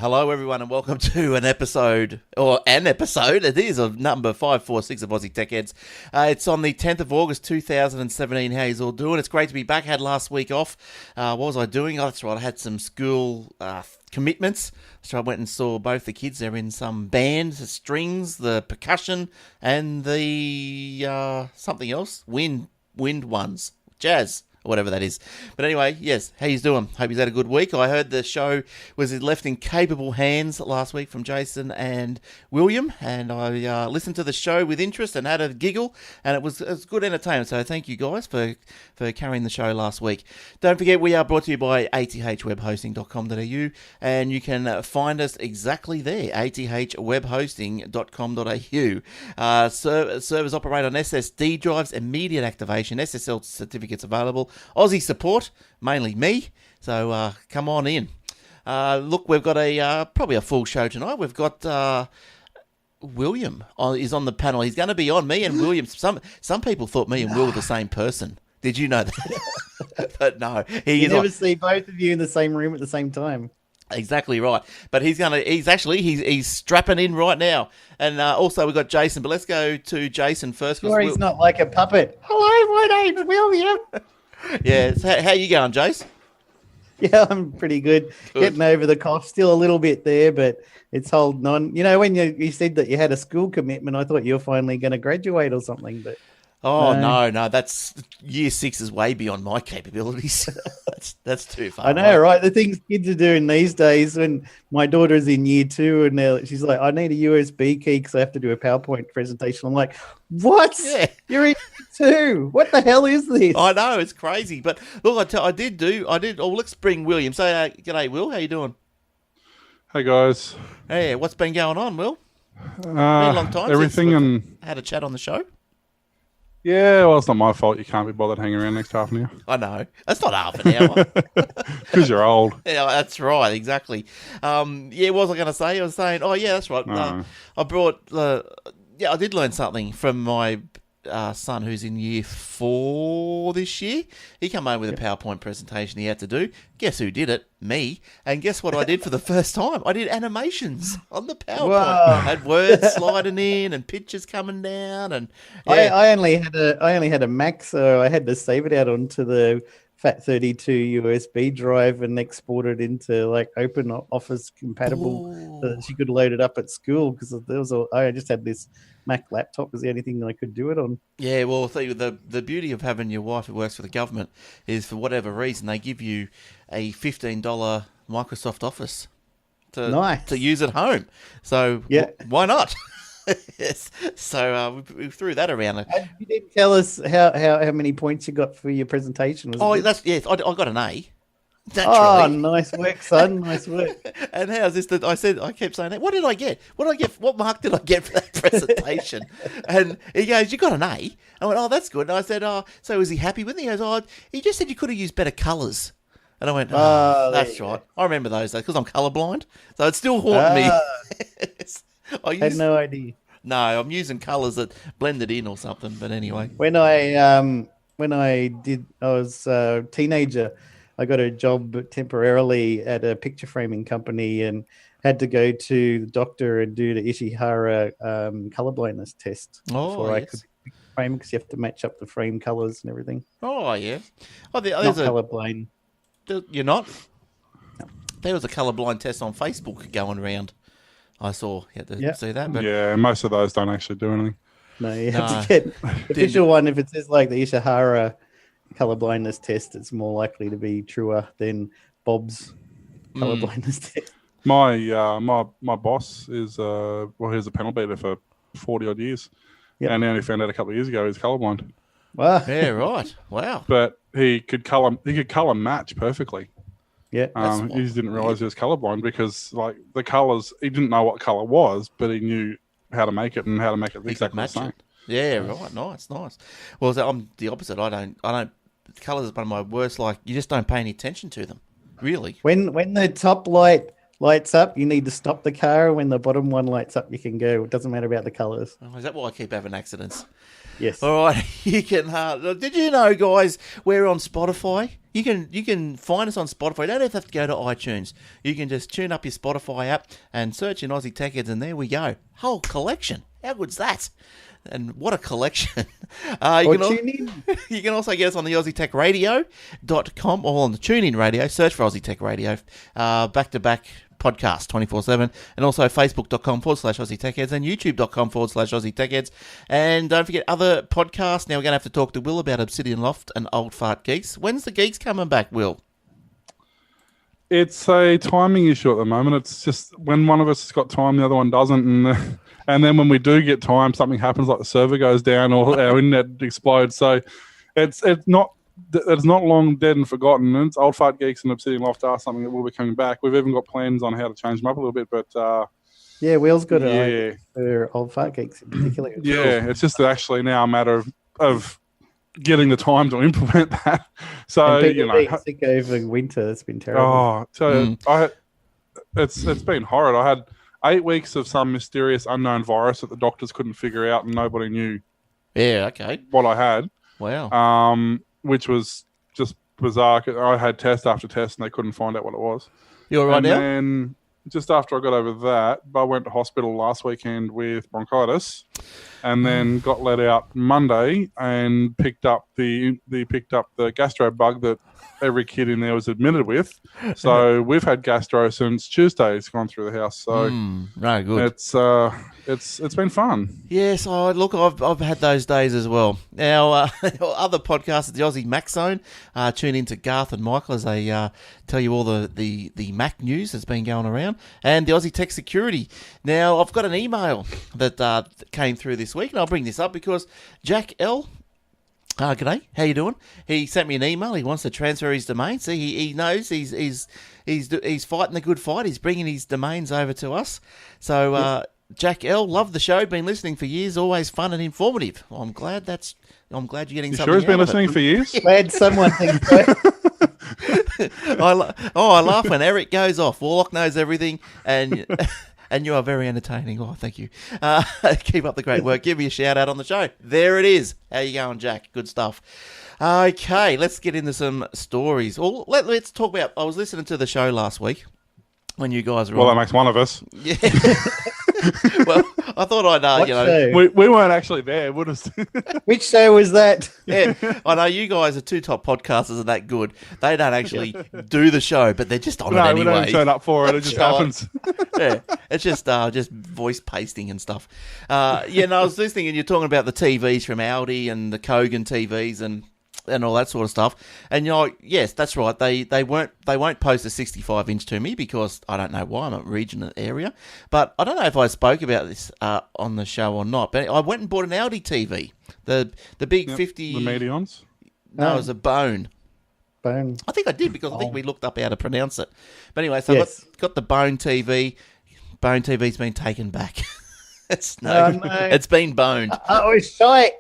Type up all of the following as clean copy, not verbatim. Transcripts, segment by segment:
Hello, everyone, and welcome to an episode. It is of number 546 of Aussie Tech Heads. It's on the 10th of August 2017. How you all doing? It's great to be back. Had last week off. What was I doing? Oh, that's right. I had some school commitments. So I went and saw both the kids. They're in some band, the strings, the percussion, and the something else. Wind ones. Jazz. Whatever that is. But anyway, yes, how you doing? Hope you've had a good week. I heard the show was left in capable hands last week from Jason and William, and I listened to the show with interest and had a giggle, and it was good entertainment. So thank you guys for carrying the show last week. Don't forget, we are brought to you by athwebhosting.com.au, and you can find us exactly there, athwebhosting.com.au. Servers operate on SSD drives, immediate activation, SSL certificates available. Aussie support, mainly me, so come on in. Look, we've got probably a full show tonight. We've got William is on the panel. He's going to be on. Me and William. Some people thought me and Will were the same person. Did you know that? But no, you never see both of you in the same room at the same time. Exactly right. But he's strapping in right now. And also we've got Jason. But let's go to Jason first. Sure, he's not like a puppet. Hello, my name's William. Yeah, so how you going, Jace? Yeah, I'm pretty good. Getting over the cough, still a little bit there, but it's holding on. You know, when you said that you had a school commitment, I thought you were finally going to graduate or something, but no, that's year 6 is way beyond my capabilities. that's too far. I know, away. Right? The things kids are doing these days. When my daughter's in year 2, and she's like, "I need a USB key because I have to do a PowerPoint presentation." I'm like, "What? Yeah. You're in year 2? What the hell is this?" I know, it's crazy. But look, I did. Oh, let's bring William. Say, g'day, Will. How you doing? Hey guys. Hey, what's been going on, Will? Been a long time. Everything since and had a chat on the show. Yeah, well, it's not my fault you can't be bothered hanging around next half an hour. I know. That's not half an hour. Because you're old. Yeah, that's right. Exactly. What was I going to say? I was saying, oh, yeah, that's right. No. I brought... I did learn something from my son who's in year 4 this year. He came home with a PowerPoint presentation he had to do. Guess who did it? Me. And guess what I did for the first time? I did animations on the PowerPoint. Wow. I had words sliding in and pictures coming down. And yeah. I only had a Mac, so I had to save it out onto the FAT32 USB drive and export it into like Open Office compatible so that she could load it up at school, because I just had this Mac laptop was the only thing that I could do it on. Yeah, well, the beauty of having your wife who works for the government is, for whatever reason, they give you a $15 Microsoft Office to use at home. So yeah. Why not? Yes. So we threw that around. And you didn't tell us how many points you got for your presentation. I got an A. Naturally. Oh, nice work, son. Nice work. And how's this? I kept saying that. What did I get? What mark did I get for that presentation? And he goes, "You got an A." I went, "Oh, that's good." And I said, "Oh, so was he happy with me?" He goes, "Oh, he just said you could have used better colours." And I went, "Oh, that's right. I remember those days because I'm colourblind, so it's still haunting me." I had no idea. No, I'm using colours that blended in or something. But anyway, when I was a teenager, I got a job temporarily at a picture framing company and had to go to the doctor and do the Ishihara colorblindness test before I could frame, because you have to match up the frame colors and everything. Oh yeah, not colorblind. You're not? No. There was a colorblind test on Facebook going around. I saw. You had to see that. But yeah, most of those don't actually do anything. No, you have to get the official one. If it says like the Ishihara colorblindness test, it's more likely to be truer than Bob's colorblindness test. My boss is he's a panel beater for 40 odd years, and I only found out a couple of years ago he's colorblind. Wow. Yeah, right. Wow. But he could color match perfectly. Yeah. He just didn't realize he was colorblind because like the colors, he didn't know what color was, but he knew how to make it and how to make it exactly the same. Yeah, right. Nice. Well, I'm the opposite. I don't. Colours is one of my worst. Like, you just don't pay any attention to them, really. When the top light lights up, you need to stop the car. When the bottom one lights up, you can go. It doesn't matter about the colours. Oh, is that why I keep having accidents? Yes. All right, you can. Did you know, guys? We're on Spotify. You can find us on Spotify. You don't have to go to iTunes. You can just tune up your Spotify app and search in Aussie Tech Heads, and there we go. Whole collection. How good's that? And what a collection. You can also get us on the AussieTechRadio.com or on the TuneIn Radio. Search for Aussie Tech Radio. Back-to-back podcast 24/7, and also facebook.com/Aussie Tech Heads and youtube.com/Aussie Tech Heads. And don't forget other podcasts. Now we're going to have to talk to Will about Obsidian Loft and Old Fart Geeks. When's the Geeks coming back, Will? It's a timing issue at the moment. It's just when one of us has got time, the other one doesn't, and then when we do get time, something happens, like the server goes down or our internet explodes. So it's not long dead and forgotten. It's Old Fart Geeks and Obsidian Loft are something that will be coming back. We've even got plans on how to change them up a little bit, but Will's got an idea for Old Fart Geeks in particular. It's just actually now a matter of getting the time to implement that. So being sick over winter, it's been terrible. It's been horrid. I had 8 weeks of some mysterious unknown virus that the doctors couldn't figure out, and nobody knew. Yeah, okay. What I had. Wow. Which was just bizarre. I had test after test, and they couldn't find out what it was. You all right now? And just after I got over that, I went to hospital last weekend with bronchitis, and then got let out Monday and picked up the gastro bug that every kid in there was admitted with. So we've had gastro since Tuesday. It's gone through the house. So no good. It's been fun. Yes, I've had those days as well. Now, other podcasts, the Aussie Mac Zone, tune into Garth and Michael as they tell you all the Mac news that's been going around, and the Aussie Tech Security. Now, I've got an email that came through this week, and I'll bring this up because Jack L. G'day, how you doing? He sent me an email. He wants to transfer his domain. See, he knows he's fighting the good fight. He's bringing his domains over to us. So, Jack L, love the show. Been listening for years. Always fun and informative. I'm glad you're getting something. Sure, he's been listening for years. Glad someone thinks so. I laugh when Eric goes off. Warlock knows everything, and you are very entertaining. Oh, thank you. Keep up the great work. Give me a shout out on the show. There it is. How you going, Jack? Good stuff. Okay, let's get into some stories. Well, let's talk about. I was listening to the show last week when you guys were. Well, that makes one of us. Yeah. Well, I thought I'd, we weren't actually there. Would have. Which show was that? Yeah, I know you guys are two top podcasters and that good. They don't actually do the show, but they're just on it anyway. We don't turn up for it. It just happens. Yeah, it's just voice pasting and stuff. I was listening and you're talking about the TVs from Audi and the Kogan TVs and all that sort of stuff. And you're like, yes, that's right. They won't post a 65-inch to me because I don't know why. I'm a regional area. But I don't know if I spoke about this on the show or not. But I went and bought an Audi TV. The big 50... The Medions? No, it was a Bone. Bone. I think I did because I think we looked up how to pronounce it. But anyway, so yes. I got the Bone TV. Bone TV's been taken back. It's been boned. Oh, it's shite.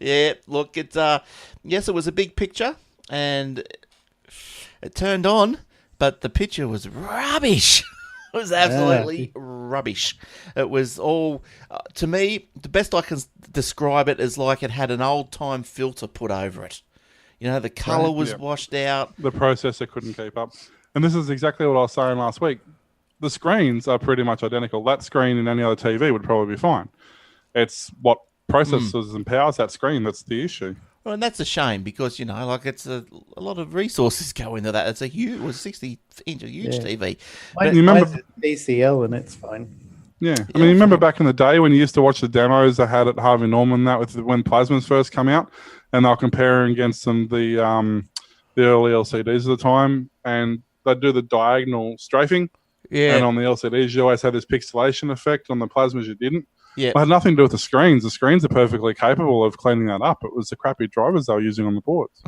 Yeah, look, yes, it was a big picture, and it turned on, but the picture was rubbish. It was absolutely rubbish. It was all, to me, the best I can describe it is like it had an old-time filter put over it. The colour was washed out. The processor couldn't keep up. And this is exactly what I was saying last week. The screens are pretty much identical. That screen in any other TV would probably be fine. It's what processors and powers that screen that's the issue. Well, and that's a shame because, it's a lot of resources go into that. It's a 60-inch, huge TV. But you remember DCL and it's fine. Yeah. I mean, you remember back in the day when you used to watch the demos they had at Harvey Norman when plasmas first came out, and they'll compare against the early LCDs at the time, and they'd do the diagonal strafing. Yeah. And on the LCDs, you always had this pixelation effect. On the plasmas, you didn't. Yeah. It had nothing to do with the screens. The screens are perfectly capable of cleaning that up. It was the crappy drivers they were using on the boards.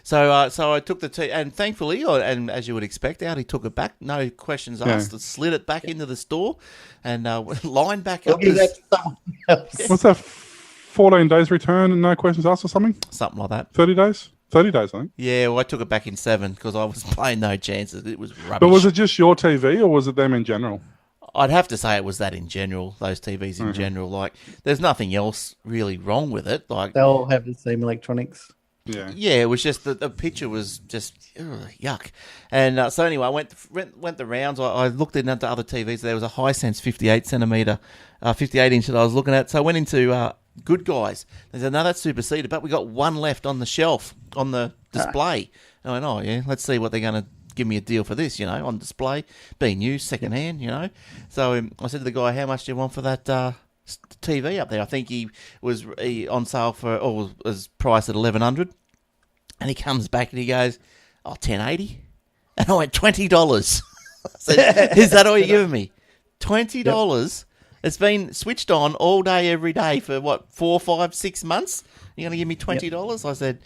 So I took the and thankfully, and as you would expect, Audi took it back. No questions asked. Slid it back into the store and lined back up. What's that? 14 days return and no questions asked or something? Something like that. 30 days? 30 days, I think. Yeah, well, I took it back in 7 because I was playing no chances. It was rubbish. But was it just your TV or was it them in general? I'd have to say it was that in general, those TVs in general. Like, there's nothing else really wrong with it. Like, They all have the same electronics. Yeah, it was just the picture was just yuck. And so anyway, I went the rounds. I looked into other TVs. There was a HighSense 58 inch that I was looking at. So I went into Good Guys. They said, no, that's superseded, but we got one left on the shelf on the display. And I went, oh yeah, let's see what they're going to give me a deal for this, on display, being used second hand, So I said to the guy, how much do you want for that TV up there? I think he was on sale for, or was priced at $1,100. And he comes back and he goes, 1080. And I went, $20. I said, is that all you're giving me? $20? Yep. It's been switched on all day, every day for what, 4, 5, 6 months? You're going to give me $20? Yep. I said,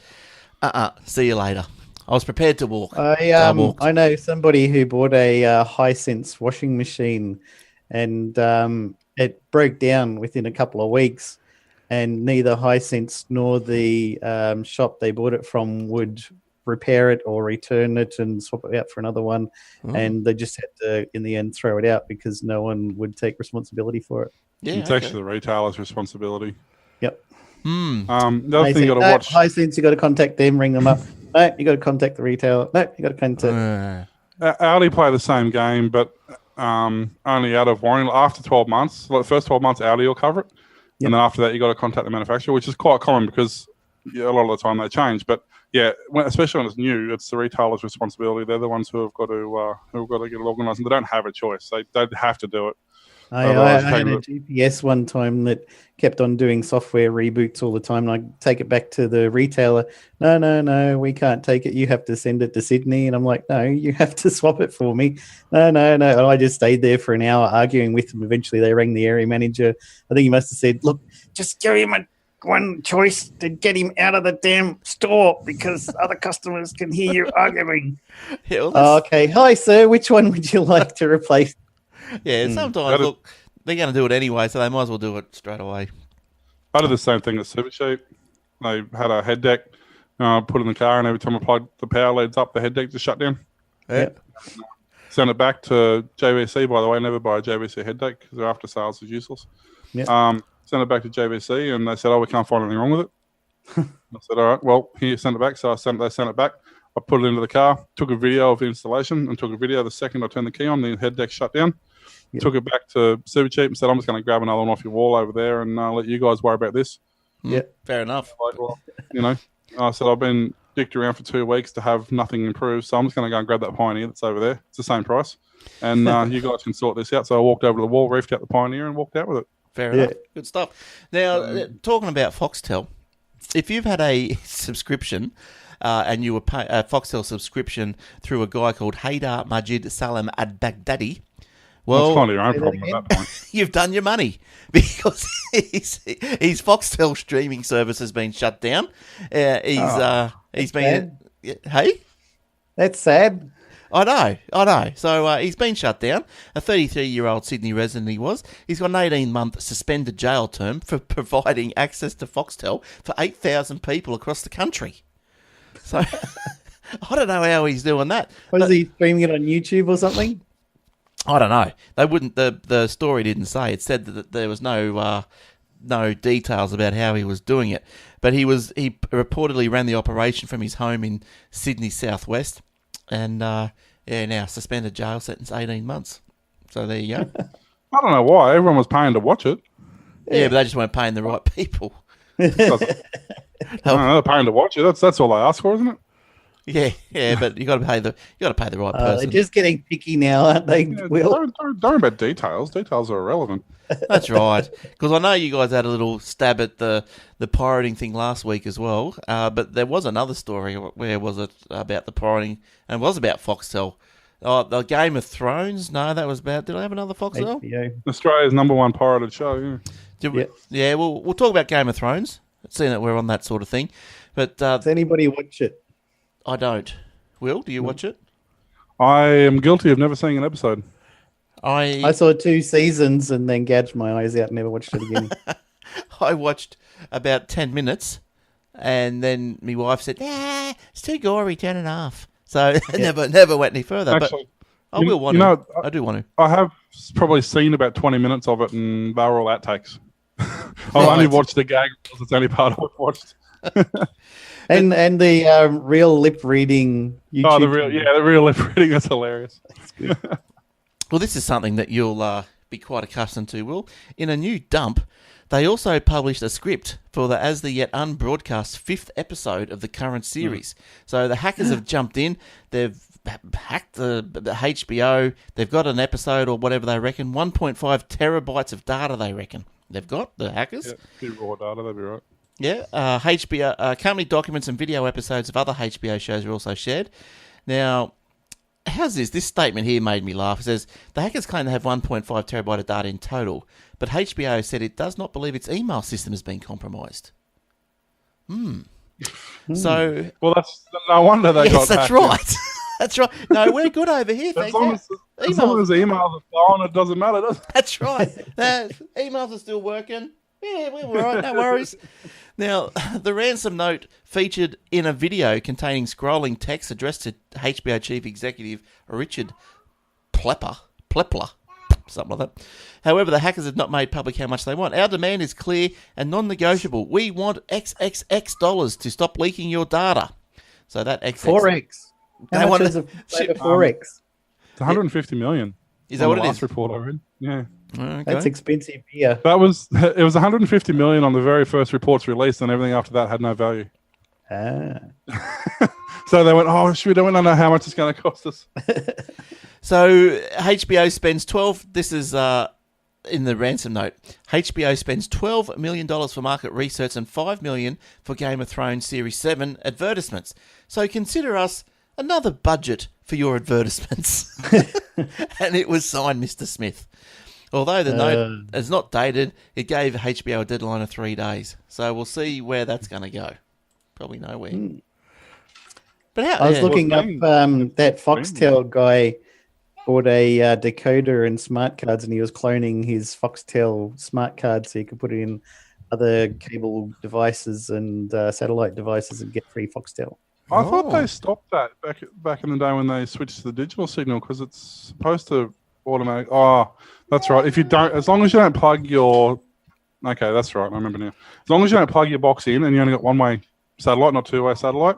see you later. I was prepared to walk. I know somebody who bought a HighSense washing machine, and it broke down within a couple of weeks, and neither HighSense nor the shop they bought it from would repair it or return it and swap it out for another one. And they just had to, in the end, throw it out because no one would take responsibility for it. Yeah, it's actually the retailer's responsibility. Yep. The other thing you got to watch. HighSense, you got to contact them, ring them up. No, you got to contact the retailer. No, you got to contact. Audi play the same game, but only out of warranty after 12 months. Like the first 12 months, Audi will cover it, and then after that, you got to contact the manufacturer, which is quite common because a lot of the time they change. But especially when it's new, it's the retailer's responsibility. They're the ones who have got to get it organised, and they don't have a choice. They have to do it. I had a GPS one time that kept on doing software reboots all the time, and I take it back to the retailer. No, we can't take it. You have to send it to Sydney. And I'm like, no, you have to swap it for me. No. And I just stayed there for an hour arguing with them. Eventually, they rang the area manager. I think he must have said, look, just give him one choice to get him out of the damn store because other customers can hear you arguing. Okay. Hi, sir. Which one would you like to replace? Yeah, sometimes, look, they're going to do it anyway, so they might as well do it straight away. I did the same thing at Super Cheap. They had a head deck put in the car, and every time I plugged the power leads up, the head deck just shut down. Yep. Sent it back to JVC, by the way. Never buy a JVC head deck because their after sales is useless. Yep. Sent it back to JVC, and they said, we can't find anything wrong with it. I said, all right, well, here, send it back. So they sent it back. I put it into the car, took a video of the installation, and took a video the second I turned the key on, the head deck shut down. Yep. Took it back to Super Cheap and said, I'm just going to grab another one off your wall over there and let you guys worry about this. Yeah, fair enough. I said, I've been dicked around for 2 weeks to have nothing improved, so I'm just going to go and grab that Pioneer that's over there. It's the same price. And you guys can sort this out. So I walked over to the wall, reefed out the Pioneer and walked out with it. Fair enough. Good stuff. Now, talking about Foxtel, if you've had a subscription and you were a Foxtel subscription through a guy called Haydar Majid Salam Ad-Baghdadi, well, it's kind of your own problem at that point. You've done your money because his Foxtel streaming service has been shut down. He's been... Hey? That's sad. I know. So he's been shut down. A 33-year-old Sydney resident he was. He's got an 18-month suspended jail term for providing access to Foxtel for 8,000 people across the country. So I don't know how he's doing that. Was he streaming it on YouTube or something? I don't know. They wouldn't. The story didn't say. It said that there was no details about how he was doing it. But he reportedly ran the operation from his home in Sydney southwest, and now suspended jail sentence 18 months. So there you go. I don't know why everyone was paying to watch it. Yeah, but they just weren't paying the right people. They're paying to watch it. That's all they ask for, isn't it? Yeah, but you got to pay the right person. They're just getting picky now, aren't they? Yeah, don't worry about details. Details are irrelevant. That's right. Because I know you guys had a little stab at the pirating thing last week as well. But there was another story. Where was it about the pirating? And it was about Foxtel. Oh, the Game of Thrones. No, that was about. Did I have another Foxtel? HBO. Australia's #1 pirated show. Yeah. We'll talk about Game of Thrones. Seeing that we're on that sort of thing. But does anybody watch it? I don't. Will, do you watch it? I am guilty of never seeing an episode. I saw 2 seasons and then gouged my eyes out and never watched it again. I watched about 10 minutes And then my wife said, "Nah, it's too gory, turn it off." So never went any further. Actually, but I will want to. I do want to. I have probably seen about 20 minutes of it, and they were all outtakes. I've only watched the gag because it's the only part I've watched. and the real lip reading YouTube. Oh, the real lip reading. That's hilarious. That's good. Well, this is something that you'll be quite accustomed to, Will. In a new dump, they also published a script for the as the yet unbroadcast 5th episode of the current series. So the hackers have jumped in. They've hacked the HBO. They've got an episode or whatever they reckon. 1.5 terabytes of data they reckon. They've got the hackers. Yeah, raw data, that'd be right. Yeah, HBO company documents and video episodes of other HBO shows are also shared. Now, how's this? This statement here made me laugh. It says, the hackers claim they have 1.5 terabyte of data in total, but HBO said it does not believe its email system has been compromised. So... Well, that's no wonder they got Yes, that's hacked. right. That's right. No, we're good over here, thanks. As long as emails are flowing, it doesn't matter, does it? That's right. Emails are still working. Yeah, we're all right. No worries. Now, the ransom note featured in a video containing scrolling text addressed to HBO Chief Executive Richard Plepler, something like that. However, the hackers have not made public how much they want. Our demand is clear and non-negotiable. We want XXX dollars to stop leaking your data. So that XX... 4x. How much is a 4x? It's 150 million. Is that what it last is? report I read. Yeah. Okay. That's expensive beer. It was 150 million on the very first reports released, and everything after that had no value. So they went, oh, we don't know how much it's going to cost us. So HBO spends this is in the ransom note, HBO spends $12 million for market research and $5 million for Game of Thrones Series 7 advertisements. So consider us another budget for your advertisements. And it was signed Mr. Smith. Although the note is not dated, it gave HBO a deadline of 3 days. So we'll see where that's going to go. Probably nowhere. But I was looking up that Foxtel guy bought a decoder and smart cards, and he was cloning his Foxtel smart card so you could put it in other cable devices and satellite devices and get free Foxtel. I thought they stopped that back in the day when they switched to the digital signal because it's supposed to automatic. Oh, that's right. If you don't, as long as you don't plug your, okay, that's right. I remember now. As long as you don't plug your box in and you only got one-way satellite, not two-way satellite.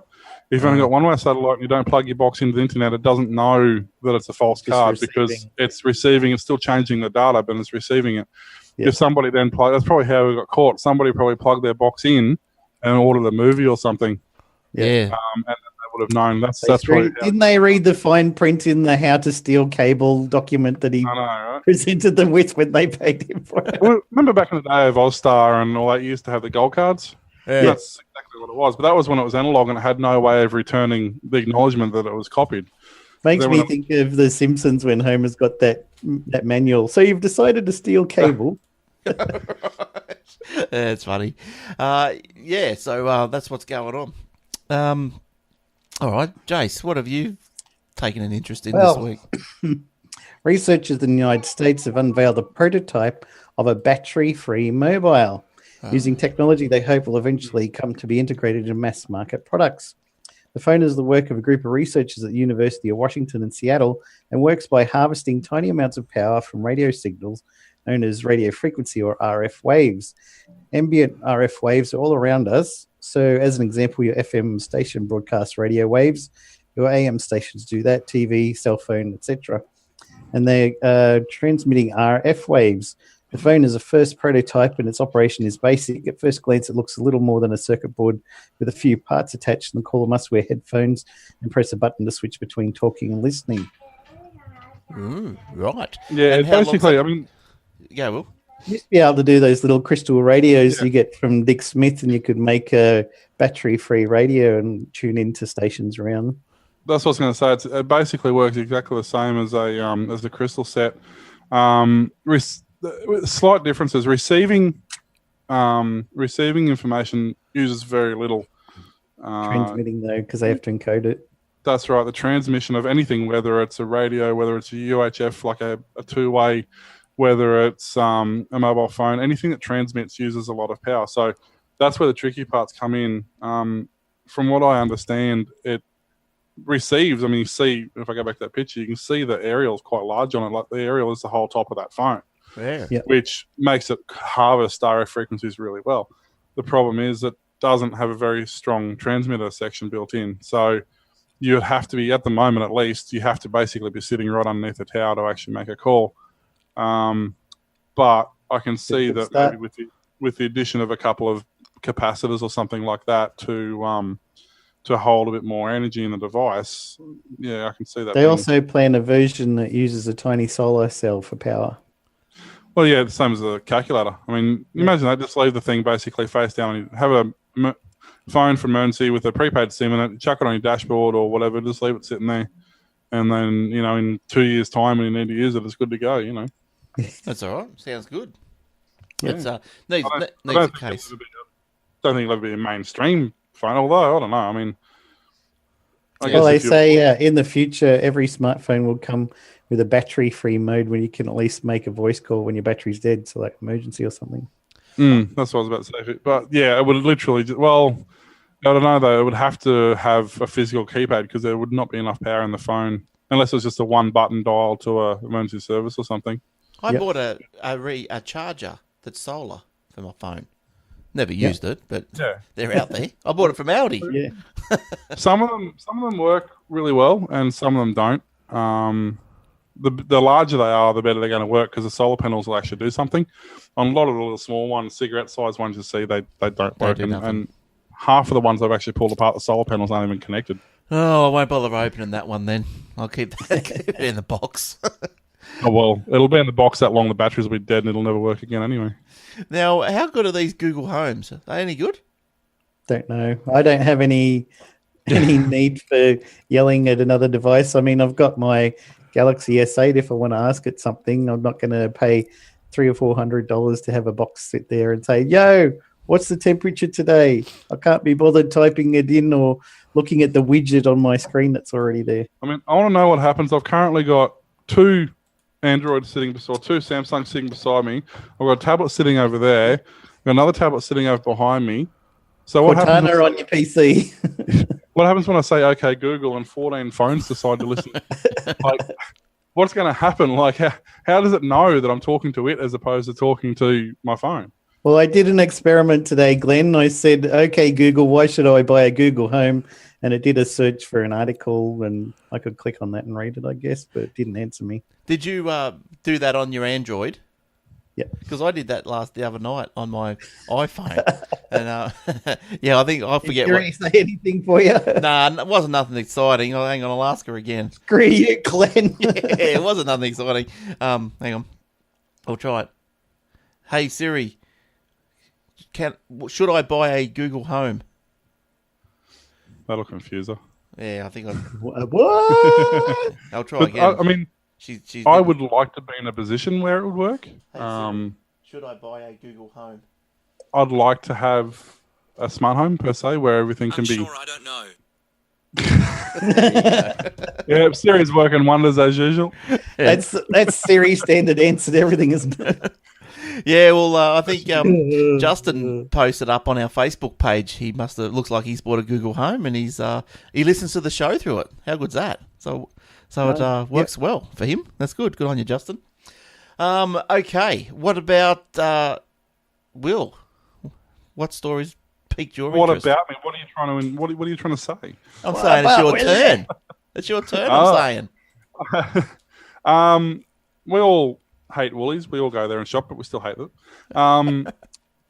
If you've only got one-way satellite and you don't plug your box into the internet, it doesn't know that it's a false card because it's receiving. It's still changing the data, but it's receiving it. Yep. If somebody then that's probably how we got caught. Somebody probably plugged their box in and ordered a movie or something. Yeah. And they would have known. That's probably, didn't they read the fine print in the How to Steal Cable document that he presented them with when they paid him for it? Well, remember back in the day of Ozstar and all that, you used to have the gold cards? Yeah. That's exactly what it was. But that was when it was analog and it had no way of returning the acknowledgement that it was copied. Makes me think of The Simpsons when Homer's got that manual. So you've decided to steal cable. That's funny. So that's what's going on. All right, Jace, what have you taken an interest in this week? Researchers in the United States have unveiled a prototype of a battery-free mobile. Using technology they hope will eventually come to be integrated in mass market products. The phone is the work of a group of researchers at the University of Washington in Seattle and works by harvesting tiny amounts of power from radio signals known as radio frequency or RF waves. Ambient RF waves are all around us. So as an example, your FM station broadcasts radio waves. Your AM stations do that, TV, cell phone, etc. And they're transmitting RF waves. The phone is a first prototype and its operation is basic. At first glance, it looks a little more than a circuit board with a few parts attached, and the caller must wear headphones and press a button to switch between talking and listening. Right. Yeah, And basically, I mean... Yeah, Will. You used to be able to do those little crystal radios you get from Dick Smith, and you could make a battery-free radio and tune into stations around. That's what I was going to say. It basically works exactly the same as the crystal set. Slight differences. Receiving information uses very little. Transmitting, though, because they have to encode it. That's right. The transmission of anything, whether it's a radio, whether it's a UHF, like a two-way, whether it's a mobile phone, anything that transmits uses a lot of power. So that's where the tricky parts come in. From what I understand, it receives. I mean, you see, if I go back to that picture, you can see the aerial is quite large on it. Like the aerial is the whole top of that phone, which makes it harvest RF frequencies really well. The problem is it doesn't have a very strong transmitter section built in. So you would have to be, at the moment at least, you have to basically be sitting right underneath the tower to actually make a call. But I can see that maybe with the addition of a couple of capacitors or something like that to hold a bit more energy in the device, I can see that. They also plan a version that uses a tiny solar cell for power. Well, yeah, the same as the calculator. I mean, imagine that, just leave the thing basically face down and have a phone for emergency with a prepaid SIM in it, chuck it on your dashboard or whatever, just leave it sitting there. And then, in 2 years' time when you need to use it, it's good to go, That's all right. Sounds good. Yeah. It's needs a case. Don't think it'll ever be a mainstream phone, although, I don't know. I mean, they say in the future, every smartphone will come with a battery-free mode where you can at least make a voice call when your battery's dead, so like emergency or something. That's what I was about to say. But yeah, it would literally, I don't know though, it would have to have a physical keypad because there would not be enough power in the phone unless it was just a one-button dial to a emergency service or something. I bought a charger that's solar for my phone. Never used it, but they're out there. I bought it from Aldi. Yeah. Some of them work really well, and some of them don't. The larger they are, the better they're going to work because the solar panels will actually do something. On a lot of the little small ones, cigarette-sized ones, you see they don't work, and half of the ones I've actually pulled apart, the solar panels aren't even connected. Oh, I won't bother opening that one then. I'll keep it in the box. Oh, well, it'll be in the box that long, the batteries will be dead and it'll never work again anyway. Now, how good are these Google Homes? Are they any good? Don't know. I don't have any need for yelling at another device. I mean, I've got my Galaxy S8. If I want to ask it something, I'm not going to pay $300 or $400 to have a box sit there and say, "Yo, what's the temperature today?" I can't be bothered typing it in or looking at the widget on my screen that's already there. I mean, I want to know what happens. I've currently got two Android sitting beside, two Samsung sitting beside me. I've got a tablet sitting over there. I've got another tablet sitting over behind me. So what happens on your PC? What happens when I say "Okay, Google" and 14 phones decide to listen? Like, what's going to happen? Like, how does it know that I'm talking to it as opposed to talking to my phone? Well, I did an experiment today, Glenn. I said, "Okay, Google, why should I buy a Google Home?" And it did a search for an article, and I could click on that and read it, I guess, but it didn't answer me. Did you do that on your Android? Yeah. Because I did that the other night on my iPhone. And I forget. Did you say anything for you? Nah, it wasn't nothing exciting. Oh, hang on, I'll ask her again. Screw you, Glenn. Yeah, it wasn't nothing exciting. Hang on. I'll try it. Hey, Siri, should I buy a Google Home? That'll confuse her. Yeah, I think I... What? I'll try again. I mean, I would like to be in a position where it would work. Hey, Siri, should I buy a Google Home? I'd like to have a smart home, per se, where everything can be... I don't know. Yeah, Siri's working wonders as usual. Yeah. That's Siri's standard answer to everything, isn't it? Yeah, well, I think Justin posted up on our Facebook page. He looks like he's bought a Google Home, and he listens to the show through it. How good's that? So it works well for him. That's good. Good on you, Justin. Okay, what about Will? What stories piqued your interest? What about me? What are you trying to say? I'm saying it's your turn. It's your turn. I'm saying. We all hate Woolies. We all go there and shop, but we still hate them.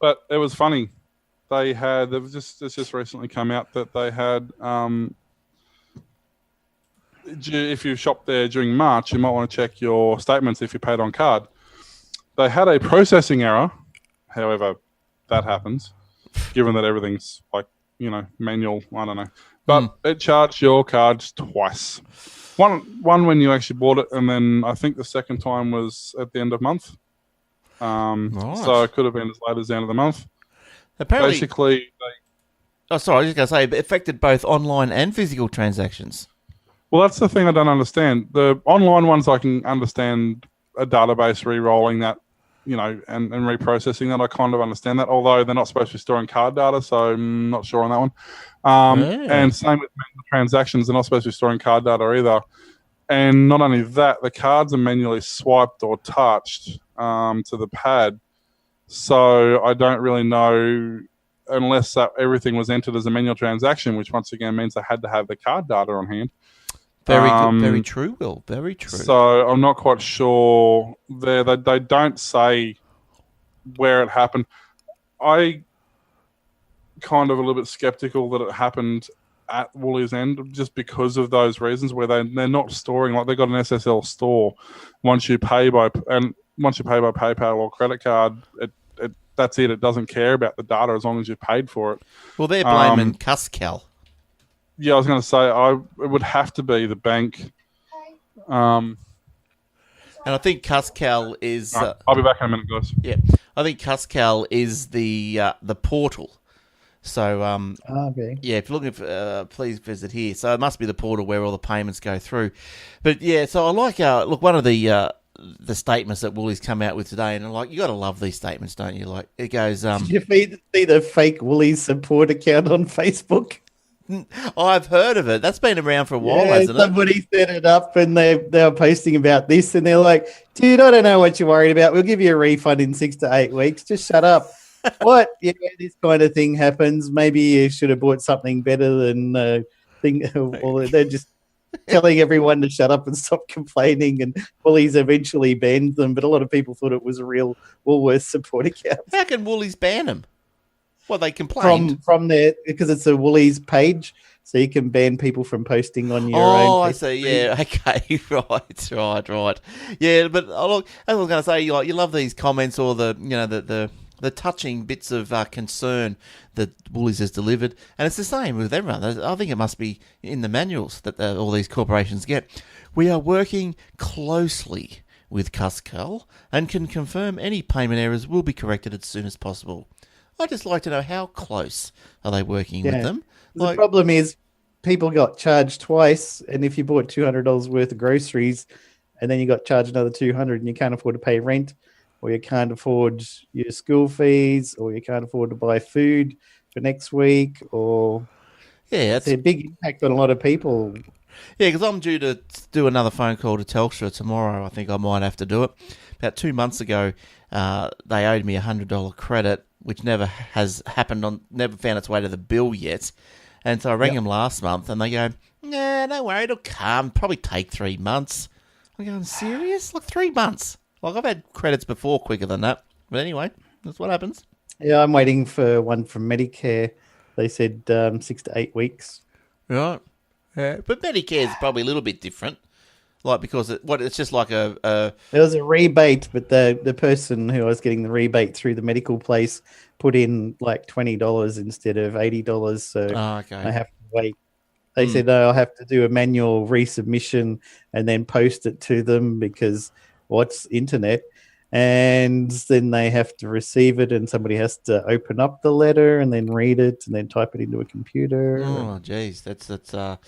But it was funny. It's just recently come out that they had. If you shop there during March, you might want to check your statements if you paid on card. They had a processing error. However, that happens, given that everything's manual. I don't know, but it charged your cards twice. One when you actually bought it, and then I think the second time was at the end of month. Nice. So it could have been as late as the end of the month. Apparently, basically. I was just going to say, it affected both online and physical transactions. Well, that's the thing I don't understand. The online ones I can understand a database re-rolling that and reprocessing that. I kind of understand that, although they're not supposed to be storing card data, so I'm not sure on that one. And same with manual transactions, they're not supposed to be storing card data either. And not only that, the cards are manually swiped or touched to the pad. So I don't really know, unless everything was entered as a manual transaction, which once again means they had to have the card data on hand. Very good, very true, Will. Very true. So I'm not quite sure. They don't say where it happened. I kind of a little bit skeptical that it happened at Woolies end, just because of those reasons where they're not storing, like they've got an SSL store. Once you pay by PayPal or credit card, that's it. It doesn't care about the data as long as you paid for it. Well, they're blaming Cuscal. Yeah, I was going to say it would have to be the bank. And I think Cuscal is. I'll be back in a minute, guys. Yeah, I think Cuscal is the portal. So, okay. Yeah, if you're looking for, please visit here. So it must be the portal where all the payments go through. But yeah, so I like one of the statements that Woolies come out with today, and I'm like, you got to love these statements, don't you? Like it goes. Did you see the fake Woolies support account on Facebook? I've heard of it. That's been around for a while, hasn't it? Somebody set it up, and they were posting about this, and they're like, "Dude, I don't know what you're worried about. We'll give you a refund in 6 to 8 weeks. Just shut up." What? Yeah, this kind of thing happens. Maybe you should have bought something better than thing. Or they're just telling everyone to shut up and stop complaining. And Woolies eventually banned them, but a lot of people thought it was a real Woolworths support account. How can Woolies ban them? Well, they complained from there because it's a Woolies page, so you can ban people from posting on your own. Oh, I see. Yeah, okay, right. Yeah, but look, as I was going to say, you love these comments or the touching bits of concern that Woolies has delivered, and it's the same with everyone. I think it must be in the manuals that all these corporations get. We are working closely with Cuscal and can confirm any payment errors will be corrected as soon as possible. I'd just like to know how close are they working with them. The problem is people got charged twice, and if you bought $200 worth of groceries and then you got charged another $200 and you can't afford to pay rent, or you can't afford your school fees, or you can't afford to buy food for next week, or it's a big impact on a lot of people. Yeah, because I'm due to do another phone call to Telstra tomorrow. I think I might have to do it. About 2 months ago, they owed me $100 credit, which never has happened never found its way to the bill yet. And so I rang them last month, and they go, "Nah, don't worry, it'll come. Probably take 3 months." I'm going, serious? Like 3 months? Like I've had credits before quicker than that. But anyway, that's what happens. Yeah, I'm waiting for one from Medicare. They said 6 to 8 weeks. Right. Yeah, but Medicare is probably a little bit different. Like because it's just like a There was a rebate, but the person who was getting the rebate through the medical place put in like $20 instead of $80. So I have to wait. They said, no, I'll have to do a manual resubmission and then post it to them because what's internet? And then they have to receive it and somebody has to open up the letter and then read it and then type it into a computer. Oh, geez. That's a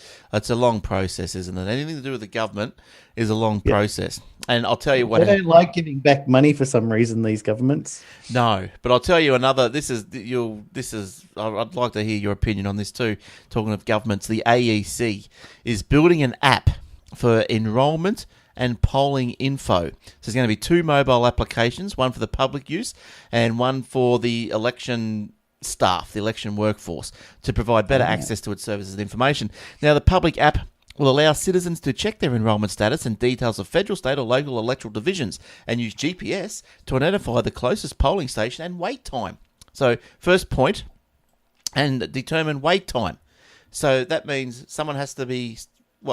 long process, isn't it? Anything to do with the government is a long process. And I'll tell you what... They don't like giving back money for some reason, these governments. No, but I'll tell you another... I'd like to hear your opinion on this too. Talking of governments, the AEC is building an app for enrolment and polling info. So there's going to be 2 mobile applications, one for the public use and one for the election staff, the election workforce, to provide better access to its services and information. Now, the public app will allow citizens to check their enrolment status and details of federal, state or local electoral divisions and use GPS to identify the closest polling station and wait time. So first point, and determine wait time. So that means someone has to be,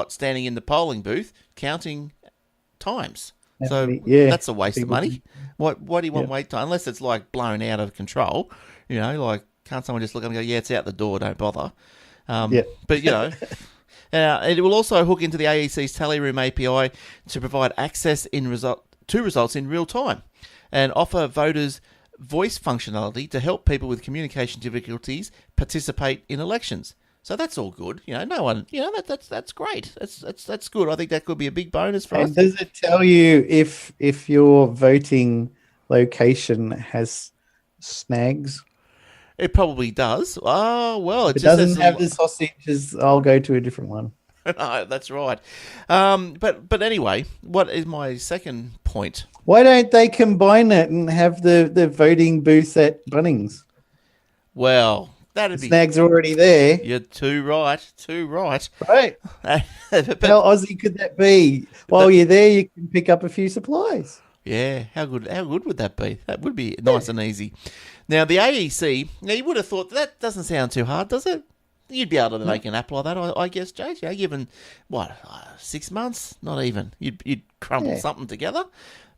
standing in the polling booth counting times. So that's a waste of money. What do you want wait time? Unless it's like blown out of control, like can't someone just look and go, yeah, it's out the door, don't bother. But it will also hook into the AEC's Tally Room API to provide access to results in real time and offer voters voice functionality to help people with communication difficulties participate in elections. So that's all good. No one, that's great. That's good. I think that could be a big bonus for us. And does it tell you if you're voting location has snags. It probably does. Oh, well, If it doesn't have the sausages, I'll go to a different one. No, that's right. But anyway, what is my second point? Why don't they combine it and have the voting booth at Bunnings? Well, that'd be... Snags are already there. You're too right. Right. But How Aussie could that be? While you're there, you can pick up a few supplies. yeah, how good would that be? That would be nice and easy. Now, the AEC, now you would have thought that doesn't sound too hard, does it? You'd be able to make an app like that, I guess, Jay. You know, given, 6 months? Not even. You'd crumble something together.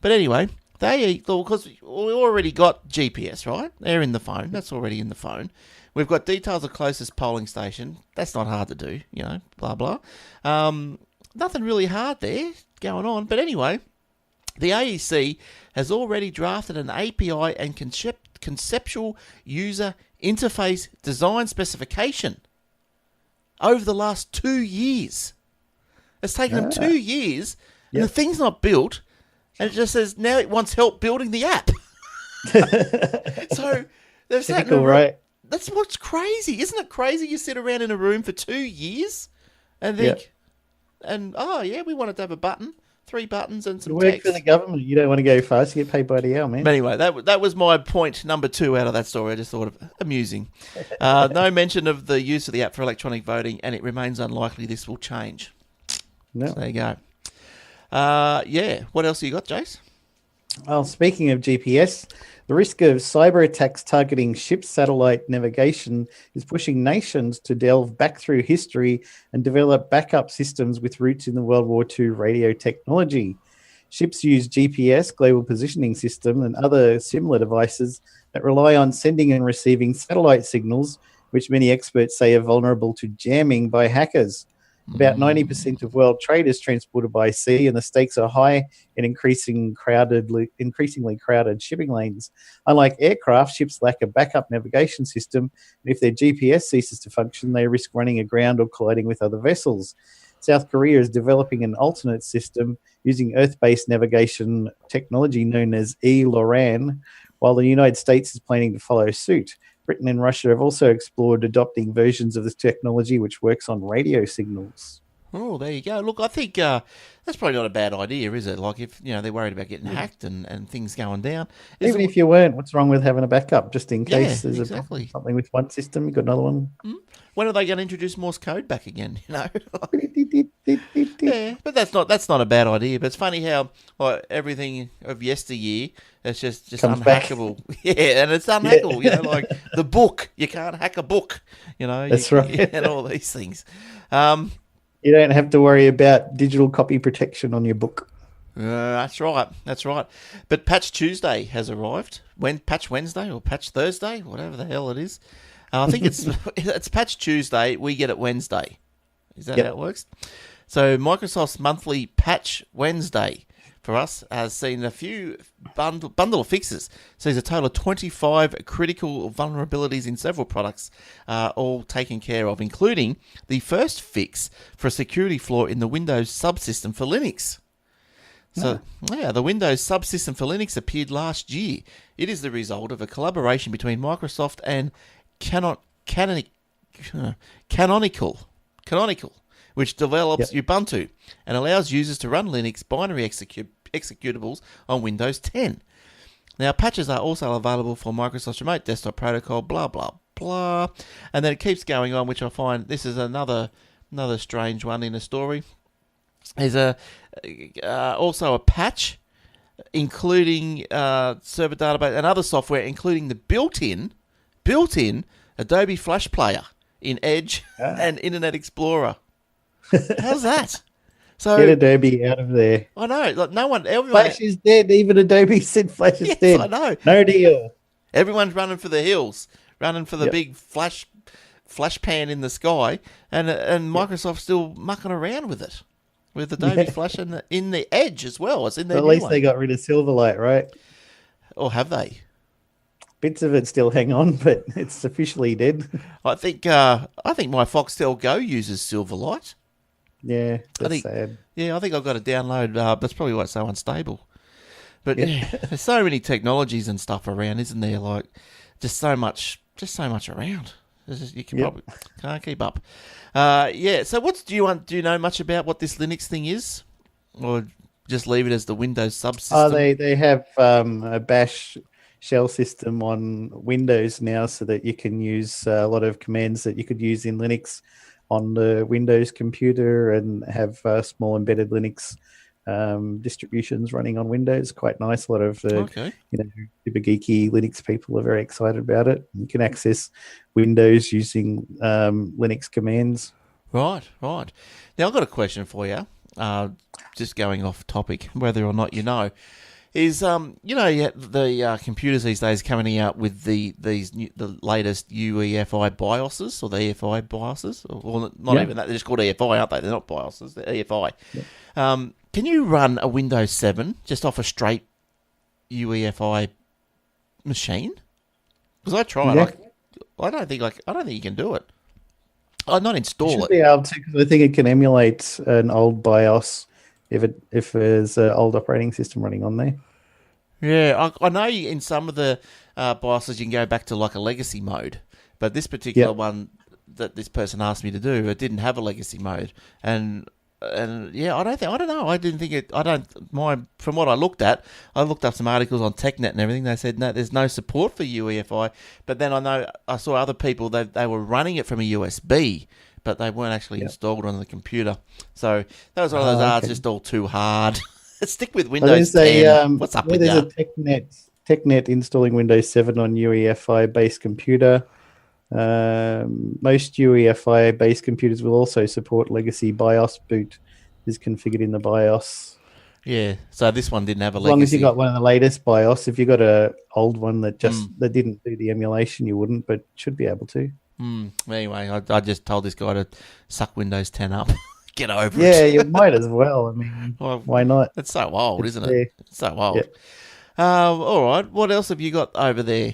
But anyway, because we already got GPS, right? They're in the phone. That's already in the phone. We've got details of closest polling station. That's not hard to do, blah, blah. Nothing really hard there going on. But anyway, the AEC has already drafted an API and conceptual user interface design specification over the last 2 years. It's taken them 2 years, and the thing's not built, and it just says now it wants help building the app. So they've sat in a room. Right? That's what's crazy. Isn't it crazy you sit around in a room for 2 years and think, we wanted to have a button, 3 buttons and some You work text. for the government. You don't want to go fast. You get paid by the hour, man. But anyway, that was my point number 2 out of that story. I just thought of amusing. No mention of the use of the app for electronic voting, and it remains unlikely this will change. No. So there you go. What else you got, Jace? Well, speaking of GPS, the risk of cyber attacks targeting ship satellite navigation is pushing nations to delve back through history and develop backup systems with roots in the World War II radio technology. Ships use GPS, global positioning system, and other similar devices that rely on sending and receiving satellite signals, which many experts say are vulnerable to jamming by hackers. About 90% of world trade is transported by sea, and the stakes are high in increasingly crowded shipping lanes. Unlike aircraft, ships lack a backup navigation system, and if their GPS ceases to function, they risk running aground or colliding with other vessels. South Korea is developing an alternate system using Earth-based navigation technology known as E-LORAN, while the United States is planning to follow suit. Britain and Russia have also explored adopting versions of this technology which works on radio signals. Oh, there you go. Look, I think that's probably not a bad idea, is it? Like if they're worried about getting hacked and things going down. Even if you weren't, what's wrong with having a backup just in case there's something with one system, you've got another one? When are they going to introduce Morse code back again? Yeah, but that's not a bad idea. But it's funny how everything of yesteryear it's just unhackable. Yeah, and it's unhackable. Like the book, you can't hack a book. That's right, and all these things. You don't have to worry about digital copy protection on your book. That's right. But Patch Tuesday has arrived. Patch Wednesday or Patch Thursday, whatever the hell it is. I think it's Patch Tuesday. We get it Wednesday. Is that how it works? So Microsoft's monthly Patch Wednesday for us has seen a few bundle of fixes. So there's a total of 25 critical vulnerabilities in several products, all taken care of, including the first fix for a security flaw in the Windows subsystem for Linux. So, the Windows subsystem for Linux appeared last year. It is the result of a collaboration between Microsoft and Canonical, which develops Ubuntu and allows users to run Linux binary executables on Windows 10. Now, patches are also available for Microsoft's Remote Desktop Protocol, blah, blah, blah. And then it keeps going on, which I find this is another strange one in a story. There's also a patch including server database and other software, including the built-in Adobe Flash Player in Edge and Internet Explorer. How's that? So get Adobe out of there. I know. Like everyone. Flash is dead. Even Adobe said Flash is dead. I know. No deal. Everyone's running for the hills, running for the big flash pan in the sky, and Microsoft's still mucking around with it, with Adobe Flash in the Edge as well. It's in their at least they got rid of Silverlight, right? Or have they? Bits of it still hang on, but it's officially dead. I think my Foxtel Go uses Silverlight. Yeah, that's sad. Yeah, I think I've got to download. That's probably why it's so unstable. But yeah, there's so many technologies and stuff around, isn't there? Like, just so much around. You can probably can't keep up. So do you know much about what this Linux thing is, or just leave it as the Windows subsystem? They have a Bash shell system on Windows now, so that you can use a lot of commands that you could use in Linux on the Windows computer, and have small embedded Linux distributions running on Windows. Quite nice. A lot of super geeky Linux people are very excited about it. You can access Windows using Linux commands. Right. Now I've got a question for you. Just going off topic, whether or not you know, is the computers these days coming out with the latest UEFI BIOSes, or the EFI BIOSes, or not even that. They're just called EFI, aren't they? They're not BIOSes. They're EFI. Yeah. Can you run a Windows 7 just off a straight UEFI machine? Because I tried. Yeah. I don't think you can do it. I'd not install it. You should be able to, because I think it can emulate an old BIOS if there's an old operating system running on there. Yeah, I know in some of the BIOSes you can go back to like a legacy mode, but this particular one that this person asked me to do, it didn't have a legacy mode, and yeah, I don't know. I didn't think it. From what I looked up some articles on TechNet and everything. They said no, there's no support for UEFI. But then I saw other people they were running it from a USB, but they weren't actually installed on the computer. So that was one of those it's just all too hard. Stick with Windows 10. What's up with that? There's a TechNet installing Windows 7 on UEFI based computer. Most UEFI based computers will also support legacy BIOS. Boot is configured in the BIOS. Yeah, so this one didn't have a legacy. As long as you got one of the latest BIOS. If you got a old one that didn't do the emulation, you wouldn't, but should be able to. Anyway, I just told this guy to suck Windows 10 up. Get over it. Yeah, you might as well. I mean, why not? It's so old, isn't it? It's so old. Yep. All right, what else have you got over there,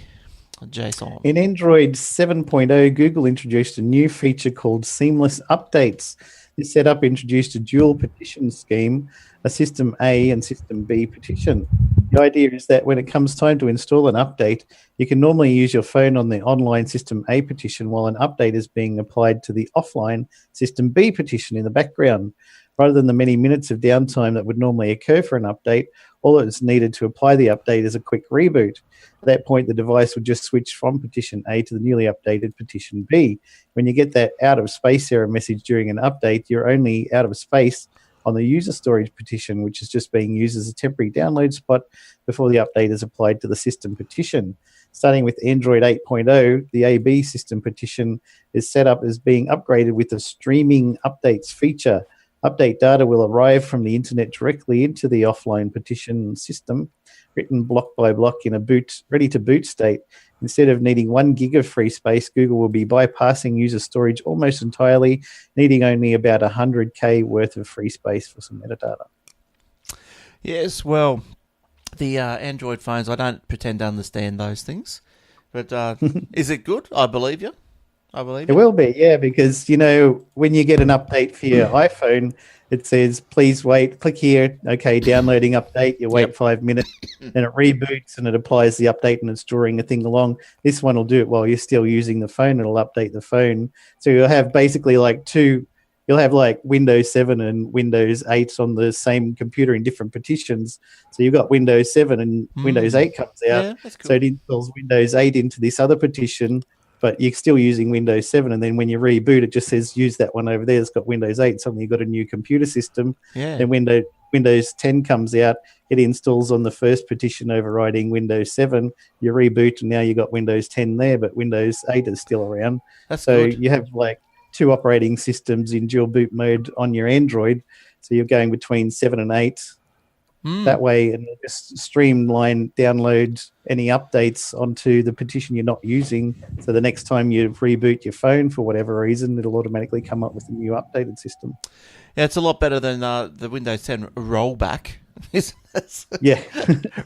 Jason? In Android 7.0, Google introduced a new feature called Seamless Updates. This setup introduced a dual petition scheme, a System A and System B petition. The idea is that when it comes time to install an update, you can normally use your phone on the online System A petition while an update is being applied to the offline System B petition in the background. Rather than the many minutes of downtime that would normally occur for an update, all that is needed to apply the update is a quick reboot. At that point, the device would just switch from petition A to the newly updated petition B. When you get that out of space error message during an update, you're only out of space on the user storage petition, which is just being used as a temporary download spot before the update is applied to the system petition. Starting with Android 8.0, the AB system petition is set up as being upgraded with a streaming updates feature. Update data will arrive from the internet directly into the offline petition system, written block by block in a ready-to-boot state. Instead of needing 1 gig of free space, Google will be bypassing user storage almost entirely, needing only about 100K worth of free space for some metadata. Yes, well, the Android phones, I don't pretend to understand those things. But is it good? I believe you. It will be, yeah, because, when you get an update for your iPhone, it says, please wait, click here, okay, downloading update, you wait 5 minutes, then it reboots and it applies the update and it's drawing a thing along. This one will do it while you're still using the phone, it'll update the phone. So you'll have basically you'll have Windows 7 and Windows 8 on the same computer in different petitions. So you've got Windows 7 and Windows 8 comes out, that's cool. So it installs Windows 8 into this other petition, but you're still using Windows 7, and then when you reboot, it just says use that one over there. It's got Windows 8. Suddenly you've got a new computer system. Yeah. Then Windows 10 comes out. It installs on the first petition overriding Windows 7. You reboot, and now you've got Windows 10 there, but Windows 8 is still around. That's so good. You have 2 operating systems in dual boot mode on your Android. So you're going between 7 and 8. That way, and just streamline download any updates onto the petition you're not using. So the next time you reboot your phone for whatever reason, it'll automatically come up with a new updated system. Yeah, it's a lot better than the Windows 10 rollback. Yeah.